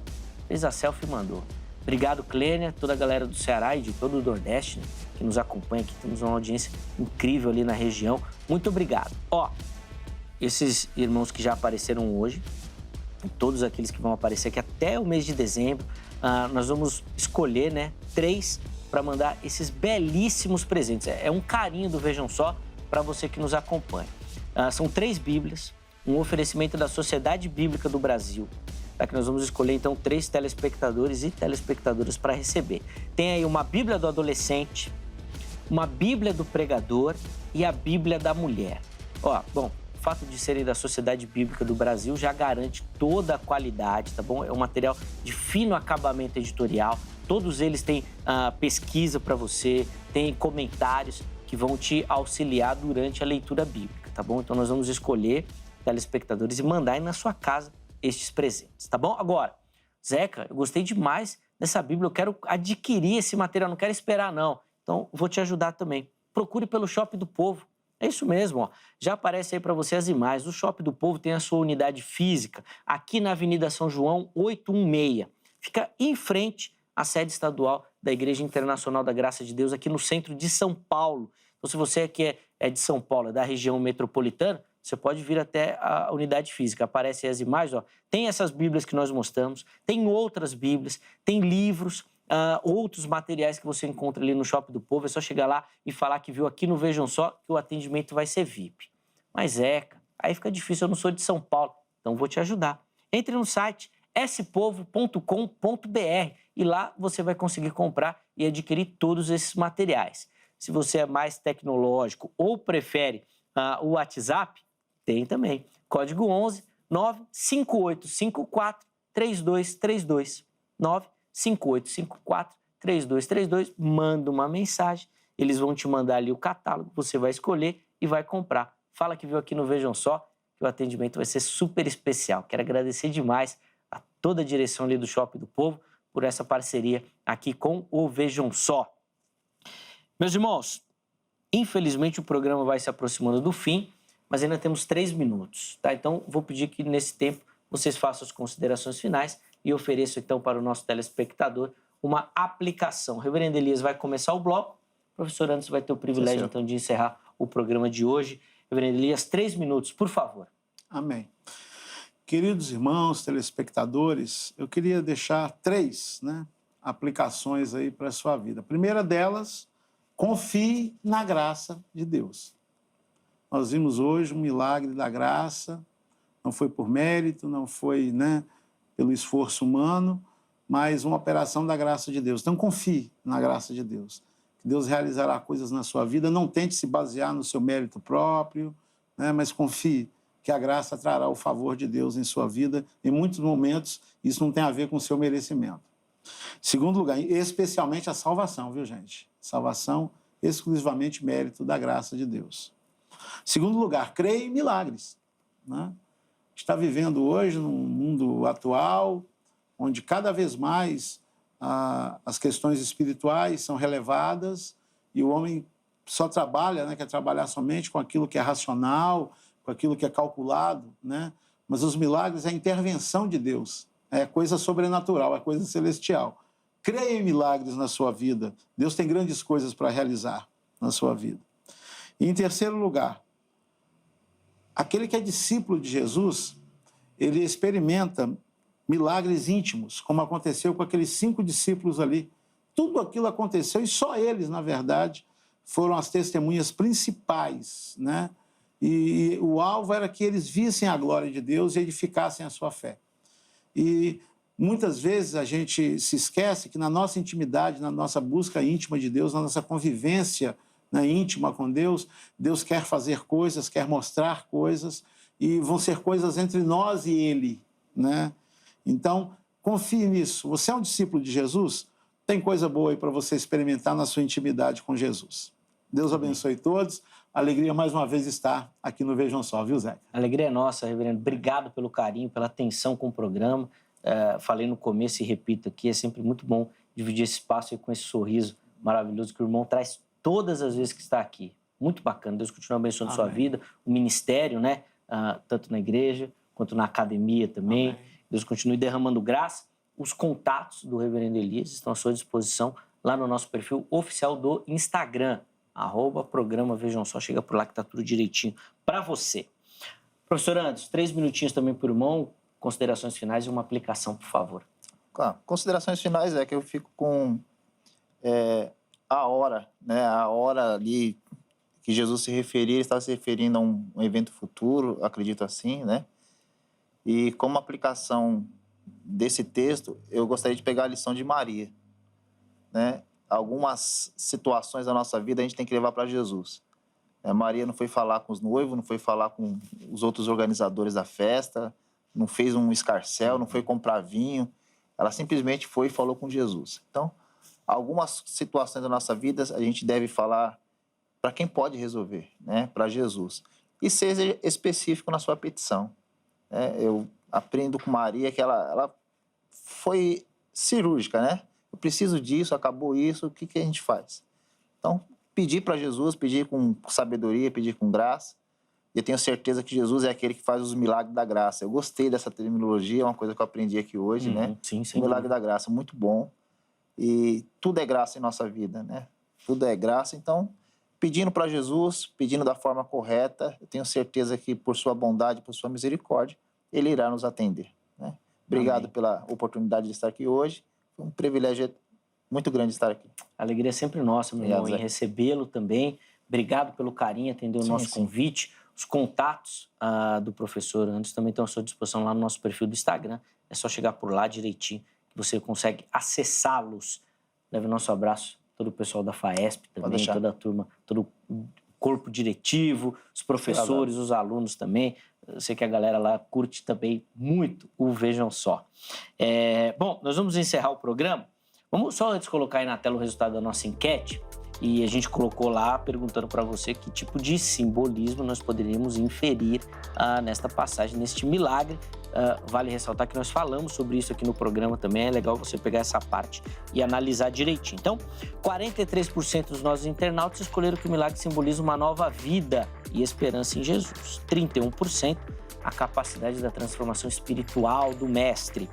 Fez a selfie e mandou. Obrigado, Clênia, toda a galera do Ceará e de todo o Nordeste, né, que nos acompanha aqui. Temos uma audiência incrível ali na região. Muito obrigado. Ó, esses irmãos que já apareceram hoje, e todos aqueles que vão aparecer aqui até o mês de dezembro, nós vamos escolher, né, 3 para mandar esses belíssimos presentes. É um carinho do Vejam Só para você que nos acompanha. São 3 Bíblias, um oferecimento da Sociedade Bíblica do Brasil, tá? Que nós vamos escolher, então, 3 telespectadores e telespectadoras para receber. Tem aí uma Bíblia do adolescente, uma Bíblia do pregador e a Bíblia da mulher. Ó, bom, o fato de serem da Sociedade Bíblica do Brasil já garante toda a qualidade, tá bom? É um material de fino acabamento editorial. Todos eles têm pesquisa para você, tem comentários que vão te auxiliar durante a leitura bíblica, tá bom? Então, nós vamos escolher telespectadores e mandar aí na sua casa estes presentes, tá bom? Agora, Zeca, eu gostei demais dessa Bíblia, eu quero adquirir esse material, não quero esperar não. Então, vou te ajudar também. Procure pelo Shopping do Povo. É isso mesmo, ó. Já aparece aí para você as imagens. O Shopping do Povo tem a sua unidade física aqui na Avenida São João, 816. Fica em frente à sede estadual da Igreja Internacional da Graça de Deus, aqui no centro de São Paulo. Então, se você aqui é de São Paulo, da região metropolitana, você pode vir até a unidade física. Aparecem as imagens, ó. Tem essas Bíblias que nós mostramos, tem outras Bíblias, tem livros, outros materiais que você encontra ali no Shopping do Povo. É só chegar lá e falar que viu aqui no Vejam Só, que o atendimento vai ser VIP. Mas Zeca, aí fica difícil, eu não sou de São Paulo, então vou te ajudar. Entre no site spovo.com.br e lá você vai conseguir comprar e adquirir todos esses materiais. Se você é mais tecnológico ou prefere o WhatsApp, tem também. Código 11 95854 3232. 95854 3232. Manda uma mensagem, eles vão te mandar ali o catálogo, você vai escolher e vai comprar. Fala que viu aqui no Vejam Só, que o atendimento vai ser super especial. Quero agradecer demais a toda a direção ali do Shopping do Povo por essa parceria aqui com o Vejam Só. Meus irmãos, infelizmente o programa vai se aproximando do fim, mas ainda temos 3 minutos, tá? Então, vou pedir que nesse tempo vocês façam as considerações finais e ofereço então para o nosso telespectador uma aplicação. Reverendo Elias vai começar o bloco, o professor Anderson vai ter o privilégio então de encerrar o programa de hoje. Reverendo Elias, 3 minutos, por favor. Amém. Queridos irmãos, telespectadores, eu queria deixar 3, aplicações aí para a sua vida. A primeira delas, confie na graça de Deus. Nós vimos hoje um milagre da graça, não foi por mérito, não foi pelo esforço humano, mas uma operação da graça de Deus. Então, confie na graça de Deus. Que Deus realizará coisas na sua vida. Não tente se basear no seu mérito próprio, mas confie que a graça trará o favor de Deus em sua vida. Em muitos momentos, isso não tem a ver com o seu merecimento. Segundo lugar, especialmente a salvação, viu, gente? Salvação, exclusivamente mérito da graça de Deus. Segundo lugar, creia em milagres. Está vivendo hoje num mundo atual, onde cada vez mais as questões espirituais são relevadas e o homem só trabalha, quer trabalhar somente com aquilo que é racional, com aquilo que é calculado, mas os milagres é a intervenção de Deus, é coisa sobrenatural, é coisa celestial. Creia em milagres na sua vida. Deus tem grandes coisas para realizar na sua vida. E em terceiro lugar, aquele que é discípulo de Jesus, ele experimenta milagres íntimos, como aconteceu com aqueles 5 discípulos ali. Tudo aquilo aconteceu e só eles, na verdade, foram as testemunhas principais, E o alvo era que eles vissem a glória de Deus e edificassem a sua fé. E muitas vezes a gente se esquece que na nossa intimidade, na nossa busca íntima de Deus, na nossa convivência íntima com Deus, Deus quer fazer coisas, quer mostrar coisas, e vão ser coisas entre nós e Ele, Então, Confie nisso. Você é um discípulo de Jesus? Tem coisa boa aí para você experimentar na sua intimidade com Jesus. Deus abençoe todos. Alegria mais uma vez estar aqui no Vejam Só, viu, Zeca? A alegria é nossa, reverendo. Obrigado pelo carinho, pela atenção com o programa. Falei no começo e repito aqui, é sempre muito bom dividir esse espaço aí com esse sorriso maravilhoso que o irmão traz todas as vezes que está aqui. Muito bacana. Deus continue abençoando a sua vida, o ministério, né? Tanto na igreja quanto na academia também. Amém. Deus continue derramando graça. Os contatos do reverendo Elias estão à sua disposição lá no nosso perfil oficial do Instagram, @programa Vejam Só. Chega por lá que tá tudo direitinho para você. Professor Anderson, 3 minutinhos também por irmão, considerações finais e uma aplicação, por favor. Considerações finais é que eu fico com a hora, né? A hora ali que Jesus se referia, ele estava se referindo a um evento futuro, acredito assim, né? E como aplicação desse texto, eu gostaria de pegar a lição de Maria, né? Algumas situações da nossa vida a gente tem que levar para Jesus. Maria não foi falar com os noivos, não foi falar com os outros organizadores da festa, não fez um escarcéu, não foi comprar vinho. Ela simplesmente foi e falou com Jesus. Então, algumas situações da nossa vida a gente deve falar para quem pode resolver, né? Para Jesus. E seja específico na sua petição. Eu aprendo com Maria que ela foi cirúrgica, né? Eu preciso disso, acabou isso, o que a gente faz? Então, pedir para Jesus, pedir com sabedoria, pedir com graça. E eu tenho certeza que Jesus é aquele que faz os milagres da graça. Eu gostei dessa terminologia, é uma coisa que eu aprendi aqui hoje, né? Sim, o milagre da graça, muito bom. E tudo é graça em nossa vida, né? Tudo é graça, então, pedindo para Jesus, pedindo da forma correta, eu tenho certeza que por sua bondade, por sua misericórdia, Ele irá nos atender, né? Obrigado Amém. Pela oportunidade de estar aqui hoje. Foi um privilégio muito grande estar aqui. A alegria é sempre nossa, meu irmão, em recebê-lo também. Obrigado pelo carinho, atender o nosso convite. Os contatos do professor Anderson também estão à sua disposição lá no nosso perfil do Instagram. É só chegar por lá direitinho, que você consegue acessá-los. Leve o nosso abraço, todo o pessoal da FAESP também, toda a turma, todo o corpo diretivo, os professores, os alunos também. Eu sei que a galera lá curte também muito o Vejam Só. Bom, nós vamos encerrar o programa. Vamos só antes colocar aí na tela o resultado da nossa enquete. E a gente colocou lá perguntando para você que tipo de simbolismo nós poderíamos inferir nesta passagem, neste milagre. Vale ressaltar que nós falamos sobre isso aqui no programa também. É legal você pegar essa parte e analisar direitinho. Então, 43% dos nossos internautas escolheram que o milagre simboliza uma nova vida e esperança em Jesus. 31% a capacidade da transformação espiritual do Mestre.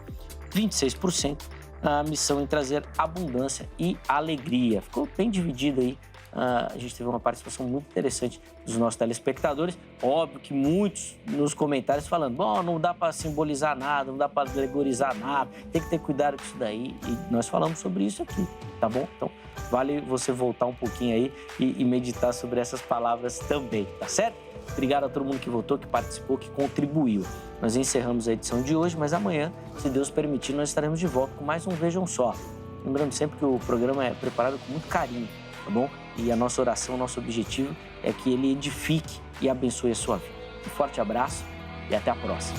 26% a missão em trazer abundância e alegria. Ficou bem dividido aí. A gente teve uma participação muito interessante dos nossos telespectadores. Óbvio que muitos nos comentários falando, bom, não dá para simbolizar nada, não dá para alegorizar nada, tem que ter cuidado com isso daí. E nós falamos sobre isso aqui, tá bom? Então, vale você voltar um pouquinho aí e meditar sobre essas palavras também, tá certo? Obrigado a todo mundo que votou, que participou, que contribuiu. Nós encerramos a edição de hoje, mas amanhã, se Deus permitir, nós estaremos de volta com mais um Vejam Só. Lembrando sempre que o programa é preparado com muito carinho, tá bom? E a nossa oração, o nosso objetivo é que ele edifique e abençoe a sua vida. Um forte abraço e até a próxima.